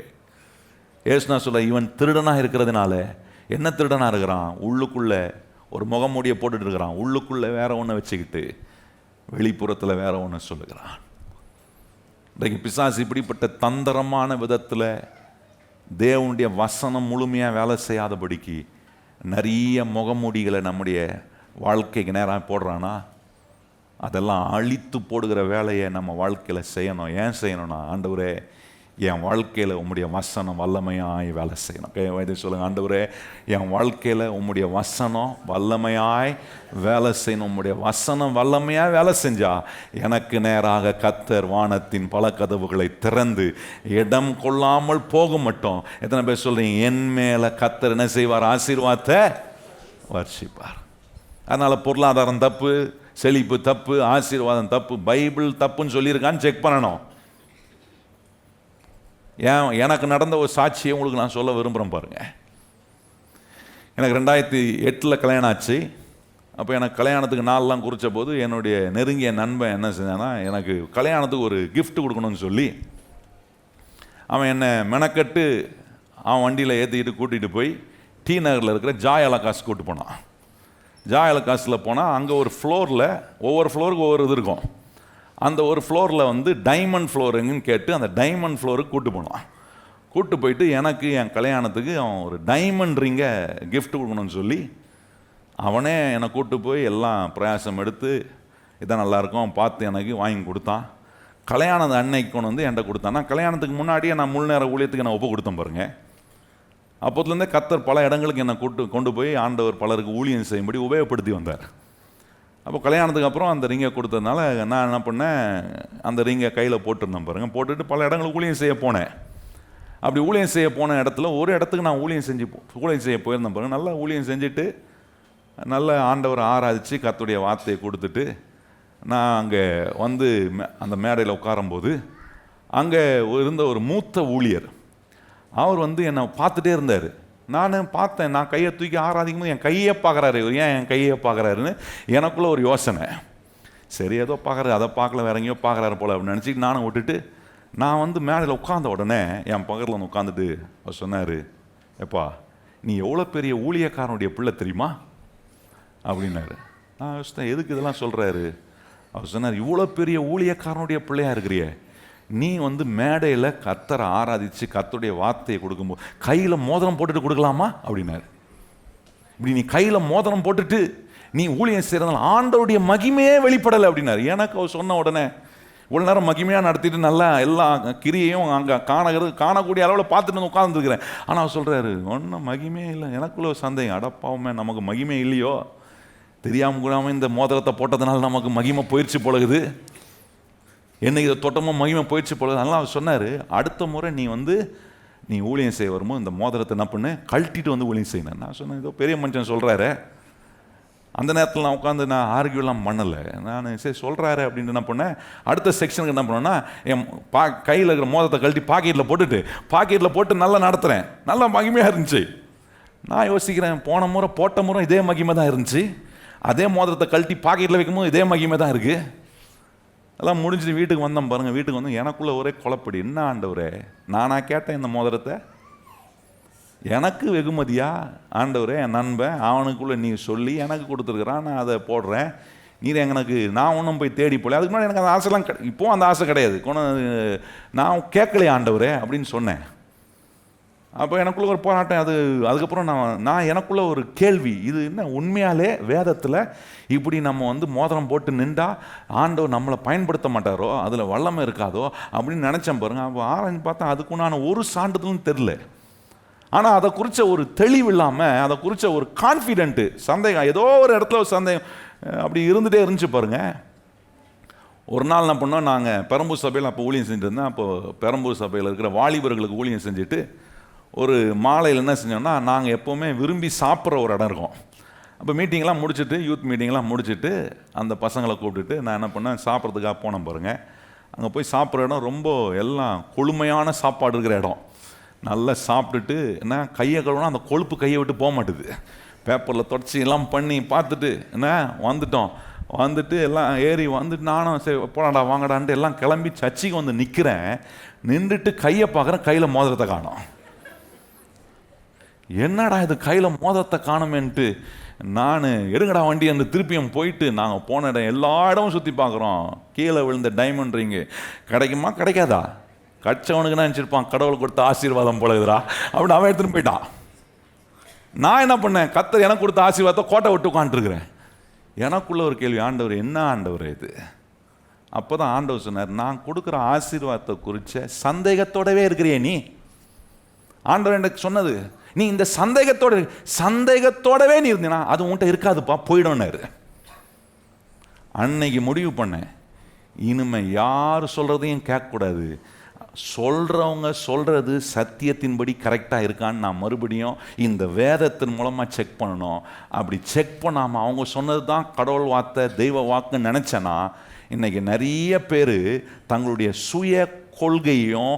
இயேசுநாதர் சொல்ல, இவன் திருடனாக இருக்கிறதுனால என்ன திருடனாக இருக்கிறான்? உள்ளுக்குள்ளே ஒரு முகமூடியை போட்டுட்டு இருக்கிறான், உள்ளுக்குள்ளே வேற ஒன்று வச்சுக்கிட்டு வெளிப்புறத்தில் வேற ஒன்று சொல்லுகிறான். இன்றைக்கு பிசாசு இப்படிப்பட்ட தந்திரமான விதத்தில் தேவனுடைய வசனம் முழுமையாக வேலை செய்யாதபடிக்கு நிறைய முகமூடிகளை நம்முடைய வாழ்க்கைக்கு நேராக போடுறானா, அதெல்லாம் அழித்து போடுகிற வேலையை நம்ம வாழ்க்கையில் செய்யணும். ஏன் செய்யணும்னா, ஆண்டவரே என் வாழ்க்கையில் உம்முடைய வசனம் வல்லமையாய் வேலை செய்யணும். இதை சொல்லுங்கள், ஆண்டவரே என் வாழ்க்கையில் உம்முடைய வசனம் வல்லமையாய் வேலை செய்யணும். உம்முடைய வசனம் வல்லமையாய் வேலை செஞ்சா எனக்கு நேராக கர்த்தர் வானத்தின் பல கதவுகளை திறந்து இடம் கொள்ளாமல் போக மாட்டோம். எத்தனை பேர் சொல்றீங்க, என் மேலே கர்த்தர் என்ன செய்வார்? ஆசீர்வாதத்தை வர்ஷிப்பார். அதனால் பொருளாதாரம் தப்பு, செழிப்பு தப்பு, ஆசீர்வாதம் தப்பு, பைபிள் தப்புன்னு சொல்லியிருக்கான்னு செக் பண்ணணும். எனக்கு நடந்த ஒரு சாட்சியை உங்களுக்கு நான் சொல்ல விரும்புகிறேன் பாருங்கள். எனக்கு 2008 கல்யாணம் ஆச்சு. அப்போ எனக்கு கல்யாணத்துக்கு நாள்லாம் குறித்த போது என்னுடைய நெருங்கிய நண்பன் என்ன செஞ்சான்னா, எனக்கு கல்யாணத்துக்கு ஒரு கிஃப்ட் கொடுக்கணும்னு சொல்லி அவன் என்னை மெனக்கட்டு அவன் வண்டியில் ஏற்றிக்கிட்டு கூட்டிகிட்டு போய் டி நகரில் இருக்கிற ஜாய் அலகாஸ் கூப்பிட்டு போனான். ஜாய் அலகாஸில் போனால் அங்கே ஒரு ஃப்ளோரில் ஒவ்வொரு ஃப்ளோருக்கு ஒவ்வொரு இது இருக்கும். அந்த ஒரு ஃப்ளோரில் வந்து டைமண்ட் ஃப்ளோர் எங்குன்னு கேட்டு அந்த டைமண்ட் ஃப்ளோருக்கு கூப்பிட்டு போனான். கூப்பிட்டு போயிட்டு எனக்கு என் கல்யாணத்துக்கு அவன் ஒரு டைமண்ட் ரிங்கை கிஃப்ட் கொடுக்கணும்னு சொல்லி அவனே என்னை கூப்பிட்டு போய் எல்லாம் பிரயாசம் எடுத்து இதான் நல்லாயிருக்கும் பார்த்து எனக்கு வாங்கி கொடுத்தான். கல்யாணம் அன்னைக்கு கொண்டு வந்து என்கிட்ட கொடுத்தான். நான் கல்யாணத்துக்கு முன்னாடியே நான் முழு நேர ஊழியத்துக்கு நான் ஒப்பு கொடுத்தேன் பாருங்கள். அப்போதுலேருந்தே கர்த்தர் பல இடங்களுக்கு என்னை கொண்டு போய் ஆண்டவர் பலருக்கு ஊழியம் செய்யும்படி உபயோகப்படுத்தி வந்தார். அப்போ கல்யாணத்துக்கு அப்புறம் அந்த ரிங்கை கொடுத்ததுனால நான் என்ன பண்ணேன், அந்த ரிங்கை கையில் போட்டுருந்தேன் பாருங்கள். போட்டுட்டு பல இடங்களுக்கு ஊழியம் செய்ய போனேன். அப்படி ஊழியம் செய்ய போன இடத்துல ஒரு இடத்துக்கு நான் ஊழியம் செய்ய போயிருந்தேன் பாருங்கள். நல்லா ஊழியம் செஞ்சுட்டு நல்ல ஆண்டவரை ஆராதித்து கர்த்தருடைய வார்த்தையை கொடுத்துட்டு நான் அங்கே வந்து அந்த மேடையில் உட்காரும்போது அங்கே இருந்த ஒரு மூத்த ஊழியர் அவர் வந்து என்னை பார்த்துட்டே இருந்தார். நான் பார்த்தேன், நான் கையை தூக்கி ஆராதிக்கும் போது என் கையை பார்க்குறாரு. இவர் ஏன் என் கையை பார்க்குறாருன்னு எனக்குள்ளே ஒரு யோசனை. சரி ஏதோ பார்க்குறாரு, அதை பார்க்கல வேற எங்கேயோ பார்க்குறாரு போல் அப்படின்னு நினச்சிட்டு நானும் விட்டுட்டு நான் வந்து மேடையில் உட்காந்த உடனே என் பக்கத்தில் வந்து உட்காந்துட்டு அவர் சொன்னார், எப்பா நீ எவ்வளோ பெரிய ஊழியக்காரனுடைய பிள்ளை தெரியுமா அப்படின்னாரு. நான் யோசித்தேன், எதுக்கு இதெல்லாம் சொல்கிறாரு? அவர் சொன்னார், இவ்வளோ பெரிய ஊழியக்காரனுடைய பிள்ளையாக இருக்கிறியே, நீ வந்து மேடையில் கர்த்தரை ஆராதித்து கர்த்தருடைய வார்த்தையை கொடுக்கும்போது கையில் மோதிரம் போட்டுட்டு கொடுக்கலாமா அப்படின்னாரு. இப்படி நீ கையில் மோதிரம் போட்டுட்டு நீ ஊழியம் செய்கிறதுனால ஆண்டவருடைய மகிமையே வெளிப்படலை அப்படின்னாரு. எனக்கு அவர் சொன்ன உடனே இவ்வளோ நேரம் மகிமையாக நடத்திட்டு நல்லா எல்லா கிரியையும் அங்கே காணக்கூடிய அளவில் பார்த்துட்டு வந்து உட்காந்துருக்கிறேன். ஆனால் அவர் சொல்கிறாரு, ஒன்றும் மகிமையே இல்லை. எனக்குள்ள ஒரு சந்தேகம், அடப்பாவுமே நமக்கு மகிமை இல்லையோ, தெரியாமல் கூடாமல் இந்த மோதிரத்தை போட்டதுனால நமக்கு மகிமை போயிடுச்சு போலகுது, என்னைக்கு இதை தொட்டமோ மகிமை போயிடுச்சு போல. அதனால் அவர் சொன்னார், அடுத்த முறை நீ ஊழியம் செய்ய வரும்போது இந்த மோதிரத்தை என்ன பண்ணு, கழட்டிட்டு வந்து ஊழியம் செய்யணும். நான் சொன்னேன், ஏதோ பெரிய மனுஷன் சொல்கிறாரு. அந்த நேரத்தில் நான் உட்காந்து நான் ஆர்கியூலாம் பண்ணலை. நான் சரி சொல்கிறாரு அப்படின்ட்டு என்ன பண்ணேன், அடுத்த செக்ஷனுக்கு என்ன பண்ணேன்னா என் கையில் இருக்கிற மோதிரத்தை கழட்டி பாக்கெட்டில் போட்டு நல்லா நடத்துகிறேன். நல்லா மகிமையாக இருந்துச்சு. நான் யோசிக்கிறேன், போன முறை போட்ட முறை இதே மகிமை தான் இருந்துச்சு, அதே மோதிரத்தை கழட்டி பாக்கெட்டில் வைக்கும்போது இதே மகிமை தான் இருக்குது. எல்லாம் முடிஞ்சுட்டு வீட்டுக்கு வந்தோம் பாருங்கள். வீட்டுக்கு வந்து எனக்குள்ளே ஒரே குழப்படி. என்ன ஆண்டவரே, நானா கேட்டேன் இந்த மோதிரத்தை? எனக்கு வெகுமதியா ஆண்டவரே? என் நண்பன் அவனுக்குள்ளே நீ சொல்லி எனக்கு கொடுத்துருக்குறான், நான் அதை போடுறேன், நீர் எனக்கு நான் ஒன்றும் போய் தேடி போல. அதுக்கு முன்னாடி எனக்கு அந்த ஆசைலாம் இப்போவும் அந்த ஆசை கிடையாது. நான் கேட்கலையே ஆண்டவரே அப்படின்னு சொன்னேன். அப்போ எனக்குள்ள ஒரு போராட்டம். அதுக்கப்புறம் நான் எனக்குள்ள ஒரு கேள்வி, இது என்ன உண்மையாலே வேதத்தில் இப்படி நம்ம வந்து மோதிரம் போட்டு நின்றா ஆண்டவர் நம்மளை பயன்படுத்த மாட்டாரோ, அதில் வல்லமை இருக்காதோ அப்படின்னு நினச்சேன் பாருங்க. அப்போ ஆராய்ச்சி பார்த்தா அதுக்கு நான் ஒரு சான்றிதழும் தெரில. ஆனால் அதை குறித்த ஒரு தெளிவு இல்லாமல், அதை குறித்த ஒரு கான்ஃபிடென்ட்டு, சந்தேகம், ஏதோ ஒரு இடத்துல ஒரு சந்தேகம் அப்படி இருந்துகிட்டே இருந்துச்சு பாருங்க. ஒரு நாள் என்ன பண்ணோம், நாங்கள் பெரம்பூர் சபையில் அப்போ ஊழியம் செஞ்சுட்டு இருந்தேன். அப்போது பெரம்பூர் சபையில் இருக்கிற வாலிபர்களுக்கு ஊழியம் செஞ்சுட்டு ஒரு மாலையில் என்ன செஞ்சோம்னா, நாங்கள் எப்போவுமே விரும்பி சாப்பிட்ற ஒரு இடம் இருக்கும். அப்போ மீட்டிங்லாம் முடிச்சுட்டு, யூத் மீட்டிங்லாம் முடிச்சுட்டு அந்த பசங்களை கூப்பிட்டுட்டு நான் என்ன பண்ணேன், சாப்பிட்றதுக்காக போனேன் பாருங்கள். அங்கே போய் சாப்பிட்ற இடம் ரொம்ப எல்லாம் கொழுமையான சாப்பாடு இருக்கிற இடம். நல்லா சாப்பிட்டுட்டு என்ன கையை கழுவுனா அந்த கொழுப்பு கையை விட்டு போக மாட்டுது. பேப்பரில் தொடச்சி எல்லாம் பண்ணி பார்த்துட்டு என்ன வந்துட்டு எல்லாம் ஏறி வந்துட்டு நானும் சரி போடாடா வாங்கடான்ட்டு எல்லாம் கிளம்பி சர்ச்சுக்கு வந்து நிற்கிறேன். நின்றுட்டு கையை பார்க்குறேன், கையில் மோதிரத்தை காணோம். என்னடா இது கையில் மோதிரத்தை காணுமேன்ட்டு நான் எடுங்கடா வண்டி அந்த திருப்பியும் போயிட்டு நாங்கள் போன இடம் எல்லா இடமும் சுற்றி பார்க்குறோம். கீழே விழுந்த டைமண்ட் ரிங்கு கிடைக்குமா கிடைக்காதா? கட்சவனுக்கு தான் நினச்சிருப்பான் கடவுள் கொடுத்த ஆசீர்வாதம் போல இதுரா அப்படின்னு அவன் எடுத்துன்னு போயிட்டான். நான் என்ன பண்ணேன், கர்த்தர் எனக்கு கொடுத்த ஆசீர்வாதத்தை கோட்டை விட்டு உட்காந்துருக்கிறேன். எனக்குள்ள ஒரு கேள்வி, ஆண்டவர் என்ன ஆண்டவர் இது? அப்போ தான் ஆண்டவர் சொன்னார், நான் கொடுக்குற ஆசீர்வாதத்தை குறித்த சந்தேகத்தோடவே இருக்கிறியே நீ. ஆண்டவர் எனக்கு சொன்னது, நீ இந்த சந்தேகத்தோடவே நீ இருந்தீனா அது உன்கிட்ட இருக்காதுப்பா, போயிடும்னாரு. அன்னைக்கு முடிவு பண்ணேன், இனிமே யார் சொல்கிறதையும் கேட்கக்கூடாது, சொல்கிறவங்க சொல்கிறது சத்தியத்தின்படி கரெக்டாக இருக்கான்னு நான் மறுபடியும் இந்த வேதத்தின் மூலமாக செக் பண்ணணும். அப்படி செக் பண்ணாமல் அவங்க சொன்னது தான் கடவுள் வார்த்தை தெய்வ வாக்குன்னு நினச்சேன்னா, இன்றைக்கி நிறைய பேர் தங்களுடைய சுய கொள்கையும்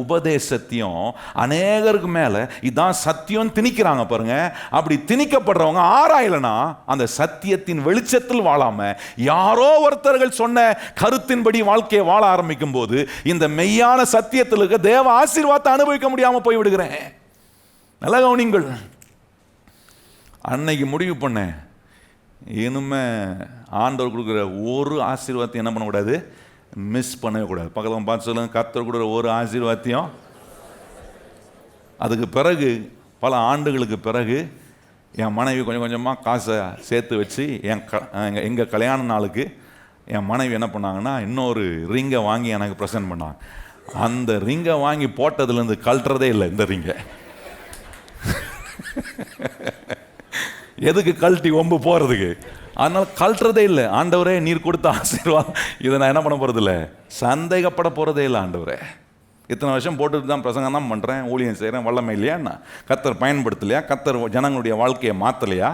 உபதேசத்தையும் அநேகருக்கு மேலே இதான் சத்தியம் திணிக்கிறாங்க பாருங்க. அப்படி திணிக்கப்படுறவங்க ஆராயலைன்னா அந்த சத்தியத்தின் வெளிச்சத்தில் வாழாம யாரோ ஒருத்தர்கள் சொன்ன கருத்தின்படி வாழ்க்கையை வாழ ஆரம்பிக்கும் போது இந்த மெய்யான சத்தியத்தில் இருக்க தேவ ஆசீர்வாதத்தை அனுபவிக்க முடியாம போய்விடுகிறேன். நல்ல கவனிங்கள். அன்னைக்கு முடிவு பண்ணேன், இனிமே ஆண்டவர் கொடுக்குற ஒரு ஆசீர்வாதத்தை என்ன பண்ணக்கூடாது, மிஸ் பண்ணவே கூடாது. பக்கத்தில் பார்த்து சொல்லுங்க, கர்த்தர் கொடுக்குற ஒரு ஆசீர்வாதத்தையும். அதுக்கு பிறகு பல ஆண்டுகளுக்கு பிறகு என் மனைவி கொஞ்சம் கொஞ்சமாக காசை சேர்த்து வச்சு எங்கள் கல்யாண நாளுக்கு என் மனைவி என்ன பண்ணாங்கன்னா இன்னொரு ரிங்கை வாங்கி எனக்கு ப்ரெசென்ட் பண்ணாங்க. அந்த ரிங்கை வாங்கி போட்டதுலேருந்து கழட்டுறதே இல்லை இந்த ரிங்கை. எதுக்கு கழட்டி ஒம்பு போகிறதுக்கு, அதனால் கழட்டுறதே இல்லை. ஆண்டவரே நீர் கொடுத்த ஆசீர்வாதம், இதை நான் என்ன பண்ண போகிறதில்ல, சந்தேகப்பட போகிறதே இல்லை. ஆண்டவரே இத்தனை வருஷம் போட்டுட்டு தான் பிரசங்கம் தான் பண்ணுறேன், ஊழியம் செய்கிறேன், வல்லமை இல்லையா, நான் கர்த்தர் பயன்படுத்தலையா, கர்த்தர் ஜனங்களுடைய வாழ்க்கையை மாற்றலையா?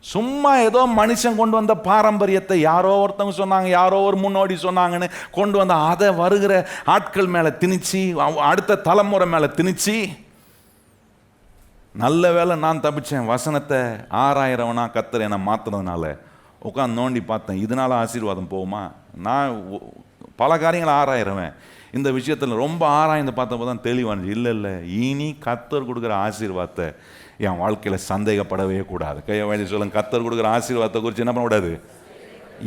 சும்மா ஏதோ மனுஷன் கொண்டு வந்த பாரம்பரியத்தை யாரோ ஒருத்தவங்க சொன்னாங்க, யாரோ ஒரு முன்னோடி சொன்னாங்கன்னு கொண்டு வந்த அதை வருகிற ஆட்கள் மேலே திணிச்சு, அடுத்த தலைமுறை மேலே திணிச்சு. நல்ல வேளை நான் தப்பிச்சேன். வசனத்தை ஆராயிரவனா கர்த்தர் என்னை மாற்றுறதுனால உட்காந்து நோண்டி பார்த்தேன், இதனால ஆசீர்வாதம் போகுமா? நான் பல காரியங்களை ஆராயிரவேன். இந்த விஷயத்தில் ரொம்ப ஆராய்ந்து பார்த்தப்போ தான் தெளிவானது, இல்லை இனி கர்த்தர் கொடுக்குற ஆசீர்வாதத்தை என் வாழ்க்கையில் சந்தேகப்படவே கூடாது. கையை வாங்கி சொல்லுங்க, கர்த்தர் கொடுக்குற ஆசீர்வாதத்தை குறித்து என்ன பண்ணக்கூடாது.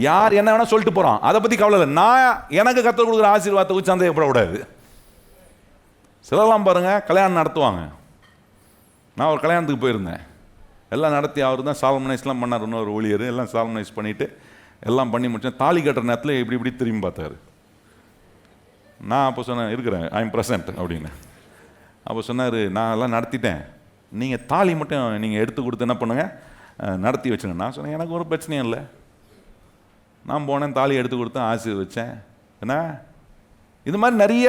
யார் என்ன வேணால் சொல்லிட்டு போகிறான், அதை பற்றி கவலை இல்லை. நான் எனக்கு கர்த்தர் கொடுக்குற ஆசீர்வாதத்தை குறித்து சந்தேகப்படக்கூடாது. சிலர்லாம் பாருங்கள் கல்யாணம் நடத்துவாங்க. நான் ஒரு கல்யாணத்துக்கு போயிருந்தேன், எல்லாம் நடத்தி அவர் தான் சாலமனைஸ்லாம் பண்ணார், இன்னொரு ஊழியர் எல்லாம் சாலமனைஸ் பண்ணிவிட்டு எல்லாம் பண்ணி முடிச்சேன். தாலி கட்டுற நேரத்தில் இப்படி திரும்பி பார்த்தாரு. நான் அப்போ சொன்னேன், இருக்கிறேன், ஐ எம் ப்ரெசன்ட் அப்படின்னு. அப்போ சொன்னார், நான் எல்லாம் நடத்திட்டேன், நீங்கள் தாலி மட்டும் நீங்கள் எடுத்து கொடுத்து என்ன பண்ணுங்கள், நடத்தி வச்சுங்க. நான் சொன்னேன், எனக்கு ஒரு பிரச்சனையும் இல்லை. நான் போனேன், தாலி எடுத்து கொடுத்தேன், ஆசீர்வதிச்சேன். என்ன இது மாதிரி நிறைய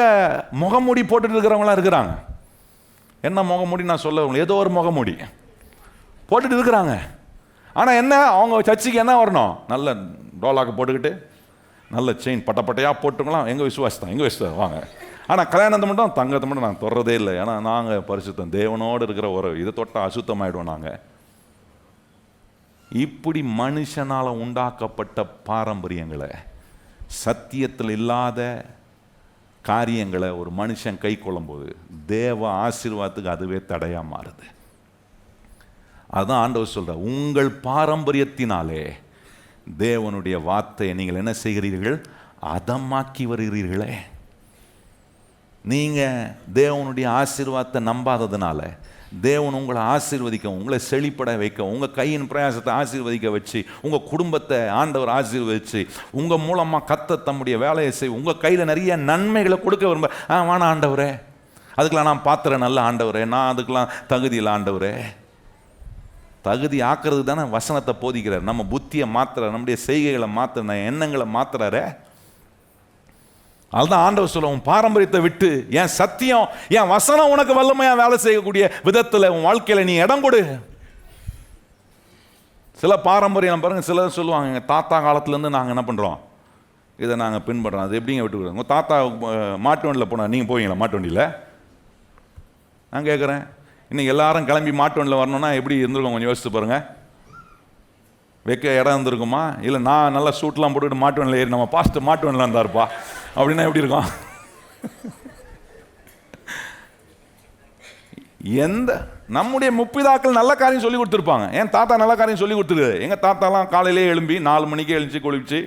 முகமூடி போட்டுட்டு இருக்கிறவங்களாம் இருக்கிறாங்க. என்ன முகமூடி நான் சொல்ல, ஏதோ ஒரு முகமூடி போட்டுட்டு இருக்கிறாங்க. ஆனால் என்ன, அவங்க சர்ச்சுக்கு என்ன வரணும், நல்ல டோலாக்கு போட்டுக்கிட்டு நல்ல செயின் பட்டையாக போட்டுக்கலாம். எங்கள் விசுவாசம் தான், எங்கள் விசுவாசம் வாங்க ஆனால் கல்யாணத்தை மட்டும் தங்கத்தை மட்டும் நாங்கள் தொடுறதே இல்லை. ஏன்னா நாங்கள் பரிசுத்தம், தேவனோடு இருக்கிற உறவு, இதை தொட்டால் அசுத்தமாயிடுவோம் நாங்கள். இப்படி மனுஷனால் உண்டாக்கப்பட்ட பாரம்பரியங்களை, சத்தியத்தில் இல்லாத காரியங்களை ஒரு மனுஷன் கை கொள்ளும்போது தேவ ஆசீர்வாதத்துக்கு அதுவே தடையாக மாறுது. அதுதான் ஆண்டவர் சொல்கிறார், உங்கள் பாரம்பரியத்தினாலே தேவனுடைய வார்த்தையை நீங்கள் என்ன செய்கிறீர்கள்? அதமாக்கி வருகிறீர்களே. நீங்கள் தேவனுடைய ஆசீர்வாதத்தை நம்பாததுனால தேவன் உங்களை ஆசீர்வதிக்க, உங்களை செழிப்பட வைக்க, உங்கள் கையின் பிரயாசத்தை ஆசீர்வதிக்க வச்சு, உங்கள் குடும்பத்தை ஆண்டவர் ஆசீர்வதிச்சு, உங்கள் மூலமாக கர்த்தர் தம்முடைய வேலையை செய், உங்கள் கையில் நிறைய நன்மைகளை கொடுக்க விரும்ப. வேணாம் ஆண்டவரே, அதுக்கெல்லாம் நான் பாத்திரம் நல்ல ஆண்டவரே, நான் அதுக்கெல்லாம் தகுதி இல்லை ஆண்டவரே. தகுதி ஆக்கிறது தானே வசனத்தை போதிக்கிறார். நம்ம புத்தியை மாத்துறார், நம்முடைய செய்கைகளை மாத்துற, எண்ணங்களை மாத்துறாரே. அதுதான் ஆண்டவர் சொல்ல, உன் பாரம்பரியத்தை விட்டு என் சத்தியம், என் வசனம் உனக்கு வல்லமையா வேலை செய்யக்கூடிய விதத்தில் உன் வாழ்க்கையில நீ இடம் கொடு. சில பாரம்பரியம் பாருங்க, சிலர் சொல்லுவாங்க, எங்கள் தாத்தா காலத்துலேருந்து நாங்கள் என்ன பண்ணுறோம், இதை நாங்கள் பின்பற்றுறோம். அது எப்படிங்க விட்டுக்கிறோம்? உங்கள் தாத்தா மாட்டு வண்டியில் போனால் நீங்கள் போவீங்களா மாட்டு வண்டியில்? நான் கேட்குறேன், இன்னைக்கு எல்லாரும் கிளம்பி மாட்டு வண்டியில் வரணும்னா எப்படி இருந்திருக்கோம் கொஞ்சம் யோசிச்சு பாருங்க. வைக்க இடம் இருந்திருக்குமா? இல்லை நான் நல்லா சூட்லாம் போட்டுக்கிட்டு மாட்டு வண்டியில் ஏறி நம்ம பாஸ்ட்டு மாட்டு வண்டியில் இருந்தாருப்பா அப்படின்னா எப்படி இருக்கும்? எந்த நம்முடைய முப்பிதாக்கள் நல்ல காரியம் சொல்லி கொடுத்துருப்பாங்க. என் தாத்தா நல்ல காரியம் சொல்லி கொடுத்துருக்காரு. எங்கள் தாத்தாலாம் காலையிலே எழும்பி 4 மணிக்கு எழுந்துச்சு குளிச்சு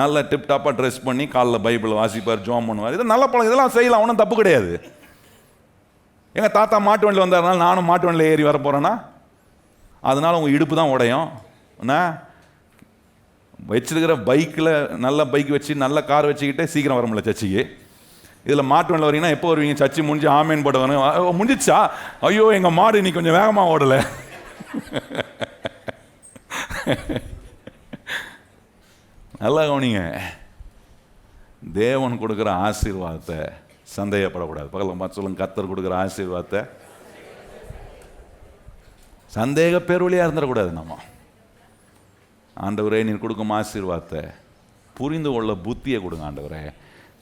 நல்ல டிப்டாப்பாக ட்ரெஸ் பண்ணி காலைல பைபிள் வாசிப்பார், ஜோம் பண்ணுவார். இது நல்ல பழக்கம், இதெல்லாம் செய்யலாம், ஒன்றும் தப்பு கிடையாது. எங்கள் தாத்தா மாட்டு வண்டியில் வந்தாருனால நானும் மாட்டு வண்டியில் ஏறி வர போகிறேன்னா அதனால் உங்கள் இடுப்பு தான் உடையும். என்ன வச்சிருக்கிற பைக்கில் நல்ல பைக் வச்சு நல்ல கார் வச்சுக்கிட்டே சீக்கிரம் வர முடியல சர்ச்சுக்கு. இதில் மாட்டு வண்டியில் வரீங்கன்னா எப்போ வருவீங்க? சர்ச்சு முடிஞ்சு ஆமேன் போட வரும். முடிஞ்சிச்சா? ஐயோ எங்கள் மாடு இன்னைக்கு கொஞ்சம் வேகமாக ஓடலை. நல்லா கவனிங்க, தேவன் கொடுக்குற ஆசீர்வாதத்தை சந்தேகப்படக்கூடாது. பக்கத்தில் பார்த்து சொல்லுங்க, கர்த்தர் கொடுக்குற ஆசீர்வாதத்தை சந்தேக பேர்வழியாக இருந்துடக்கூடாது. நம்ம ஆண்டவரே நீர் கொடுக்கும் ஆசீர்வாதத்தை புரிந்து கொள்ள புத்தியை கொடுங்க ஆண்டவரே,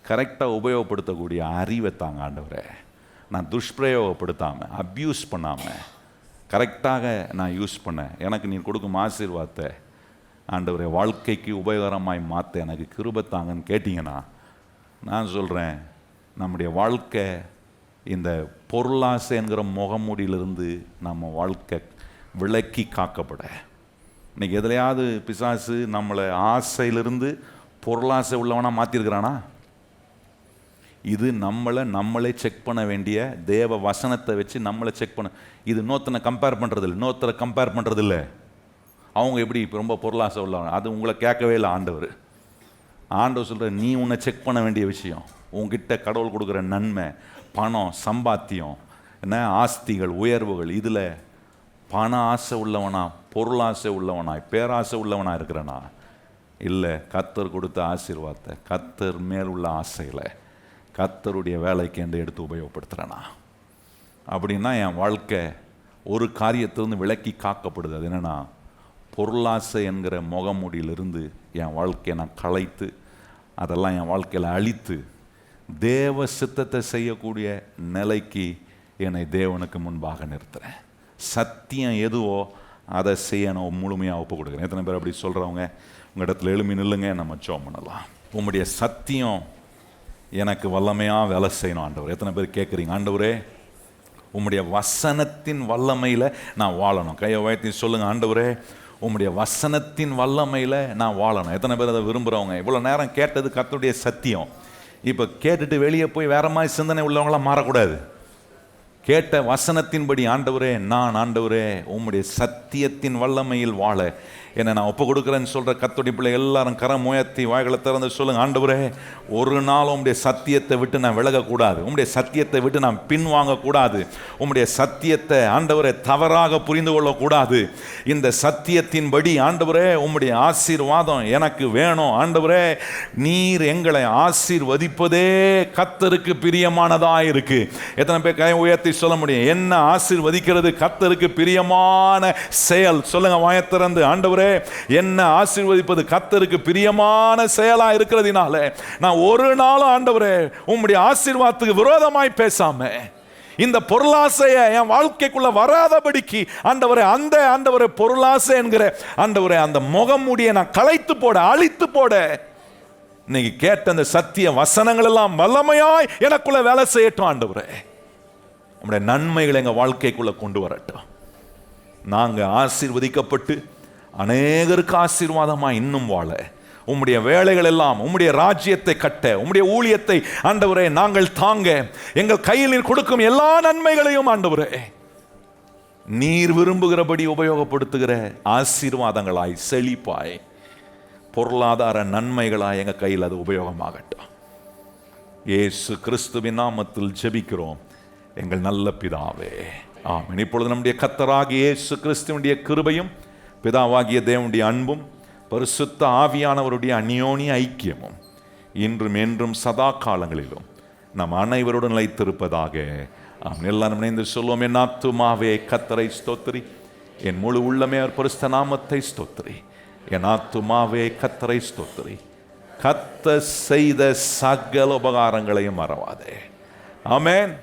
கரெக்டாக உபயோகப்படுத்தக்கூடிய அறிவை தாங்க ஆண்டவரே. நான் துஷ்பிரயோகப்படுத்தாமல், அப்யூஸ் பண்ணாமல் கரெக்டாக நான் யூஸ் பண்ணேன். எனக்கு நீர் கொடுக்கும் ஆசீர்வாதத்தை ஆண்டவரே வாழ்க்கைக்கு உபயோகரமாய் மாற்ற எனக்கு கிருபை தாங்கன்னு கேட்டிங்கன்னா நான் சொல்கிறேன், நம்முடைய வாழ்க்கை இந்த பொருளாசை என்கிற முகமூடியிலிருந்து நம்ம வாழ்க்கை விலக்கி காக்கப்பட. இன்றைக்கி எதுலையாவது பிசாசு நம்மளை ஆசையிலிருந்து பொருளாசை உள்ளவனாக மாற்றிருக்கிறானா? இது நம்மளே செக் பண்ண வேண்டிய தேவ வசனத்தை வச்சு நம்மளை செக் பண்ண. இது இன்னொருத்தனை கம்பேர் பண்ணுறது இல்லை. அவங்க எப்படி இப்போ ரொம்ப பொருளாசை உள்ளவங்க, அது உங்களை கேட்கவே இல்லை. ஆண்டவர் சொல்கிற, நீ உன்னை செக் பண்ண வேண்டிய விஷயம், உங்ககிட்ட கடவுள் கொடுக்குற நன்மை, பணம், சம்பாத்தியம், என்ன ஆஸ்திகள், உயர்வுகள், இதில் பண ஆசை உள்ளவனா, பொருளாசை உள்ளவனா, பேராசை உள்ளவனா இருக்கிறனா? இல்லை, கர்த்தர் கொடுத்த ஆசீர்வாதத்தை, கர்த்தர் மேல் உள்ள ஆசையில் கர்த்தருடைய வேலைக்கு என்று எடுத்து உபயோகப்படுத்துகிறேனா? அப்படின்னா என் வாழ்க்கை ஒரு காரியத்திலிருந்து விலக்கி காக்கப்படுது. அது என்னென்னா, பொருளாசை என்கிற முகமூடியிலிருந்து என் வாழ்க்கையை நான் களைத்து அதெல்லாம் என் வாழ்க்கையில் அழித்து தேவ சித்தத்தை செய்யக்கூடிய நிலைக்கு என்னை தேவனுக்கு முன்பாக நிறுத்துகிறேன். சத்தியம் எதுவோ அதை செய்ய நான் முழுமையாக ஒப்பு கொடுக்குறேன். எத்தனை பேர் அப்படி சொல்கிறவங்க? உங்கள் இடத்துல எழுமி நில்லுங்க, நம்ம ஜெபம் பண்ணலாம். உங்களுடைய சத்தியம் எனக்கு வல்லமையாக வேலை செய்யணும் ஆண்டவர். எத்தனை பேர் கேட்குறீங்க, ஆண்டவரே உம்முடைய வசனத்தின் வல்லமையில் நான் வாழணும்? கையை உயர்த்தி சொல்லுங்கள், ஆண்டவரே உம்முடைய வசனத்தின் வல்லமையில் நான் வாழணும். எத்தனை பேர் அதை விரும்புகிறவங்க? இவ்வளோ நேரம் கேட்டது கர்த்தருடைய சத்தியம். இப்போ கேட்டுட்டு வெளியே போய் வேற மாதிரி சிந்தனை உள்ளவங்களாம் மாறக்கூடாது. கேட்ட வசனத்தின்படி ஆண்டவரே உம்முடைய சத்தியத்தின் வல்லமையில் வாழ என்னை நான் ஒப்பு கொடுக்குறேன்னு சொல்கிற கர்த்தருடைய பிள்ளை எல்லாரும் கரம் உயர்த்தி வாய்களை திறந்து சொல்லுங்கள், ஆண்டவரே ஒரு நாள் உம்முடைய சத்தியத்தை விட்டு நான் விலகக்கூடாது, உம்முடைய சத்தியத்தை விட்டு நான் பின்வாங்கக்கூடாது, உம்முடைய சத்தியத்தை ஆண்டவரே தவறாக புரிந்து கொள்ளக்கூடாது. இந்த சத்தியத்தின்படி ஆண்டவரே உம்முடைய ஆசீர்வாதம் எனக்கு வேணும். ஆண்டவரே நீர் எங்களை ஆசீர்வதிப்பதே கர்த்தருக்கு பிரியமானதாக இருக்கு. எத்தனை பேர் கை உயர்த்தி சொல்ல முடியும், என்ன ஆசீர்வதிக்கிறது கர்த்தருக்கு பிரியமான செயல். சொல்லுங்க வாயத்திறந்து, ஆண்டவரே என்ன ஆசீர்வதிப்பது கர்த்தருக்கு பிரியமான செயலா இருக்கிறதுனால நான் ஒரு நாளும் ஆண்டவரே உம்முடைய ஆசீர்வாதத்துக்கு விரோதமாய் பேசாம இந்த பொருளாசையை என் வாழ்க்கைக்குள்ள வராதபடிக்கு ஆண்டவரே அந்த ஆண்டவரே பொருளாசை என்கிற ஆண்டவரே அந்த முகமூடியை நான் களைத்து போட, அழித்து போட, இன்னைக்கு கேட்ட அந்த சத்திய வசனங்கள் எல்லாம் வல்லமையாய் எனக்குள்ள வேலை செய்யட்டும். ஆண்டவரே நம்முடைய நன்மைகளை எங்க வாழ்க்கைக்குள்ள கொண்டு வரட்டும். நாங்க ஆசீர்வதிக்கப்பட்டு அநேகருக்கு ஆசீர்வாதமா இன்னும் வாழ, உம்முடைய வேலைகள் எல்லாம் உம்முடைய ராஜ்யத்தை கட்ட, உம்முடைய ஊழியத்தை ஆண்டவரே நாங்கள் தாங்க, எங்கள் கையில் கொடுக்கும் எல்லா நன்மைகளையும் ஆண்டவரே நீர் விரும்புகிறபடி உபயோகப்படுத்துகிற ஆசீர்வாதங்களாய், செழிப்பாய், பொருளாதார நன்மைகளாய் எங்க கையில் அது உபயோகமாகட்டும். இயேசு கிறிஸ்துவின் நாமத்தில் ஜெபிக்கிறோம் எங்கள் நல்ல பிதாவே, ஆமென். இப்பொழுது நம்முடைய கர்த்தராகிய இயேசு கிறிஸ்துவினுடைய கிருபையும் பிதாவாகிய தேவனுடைய அன்பும் பரிசுத்த ஆவியானவருடைய அந்யோன்ய ஐக்கியமும் இன்றும் என்றும் சதா காலங்களிலும் நம் அனைவருடன் நிலைத்திருப்பதாக. எல்லாம் இணைந்து சொல்லுவோம். என் ஆத்துமாவே கர்த்தரை ஸ்தோத்திரி, என் முழு உள்ளமே பரிசுத்த நாமத்தை ஸ்தோத்திரி. என் ஆத்துமாவே கர்த்தரை ஸ்தோத்திரி, கர்த்தர் செய்த சகல உபகாரங்களையும் மறவாதே. ஆமென்.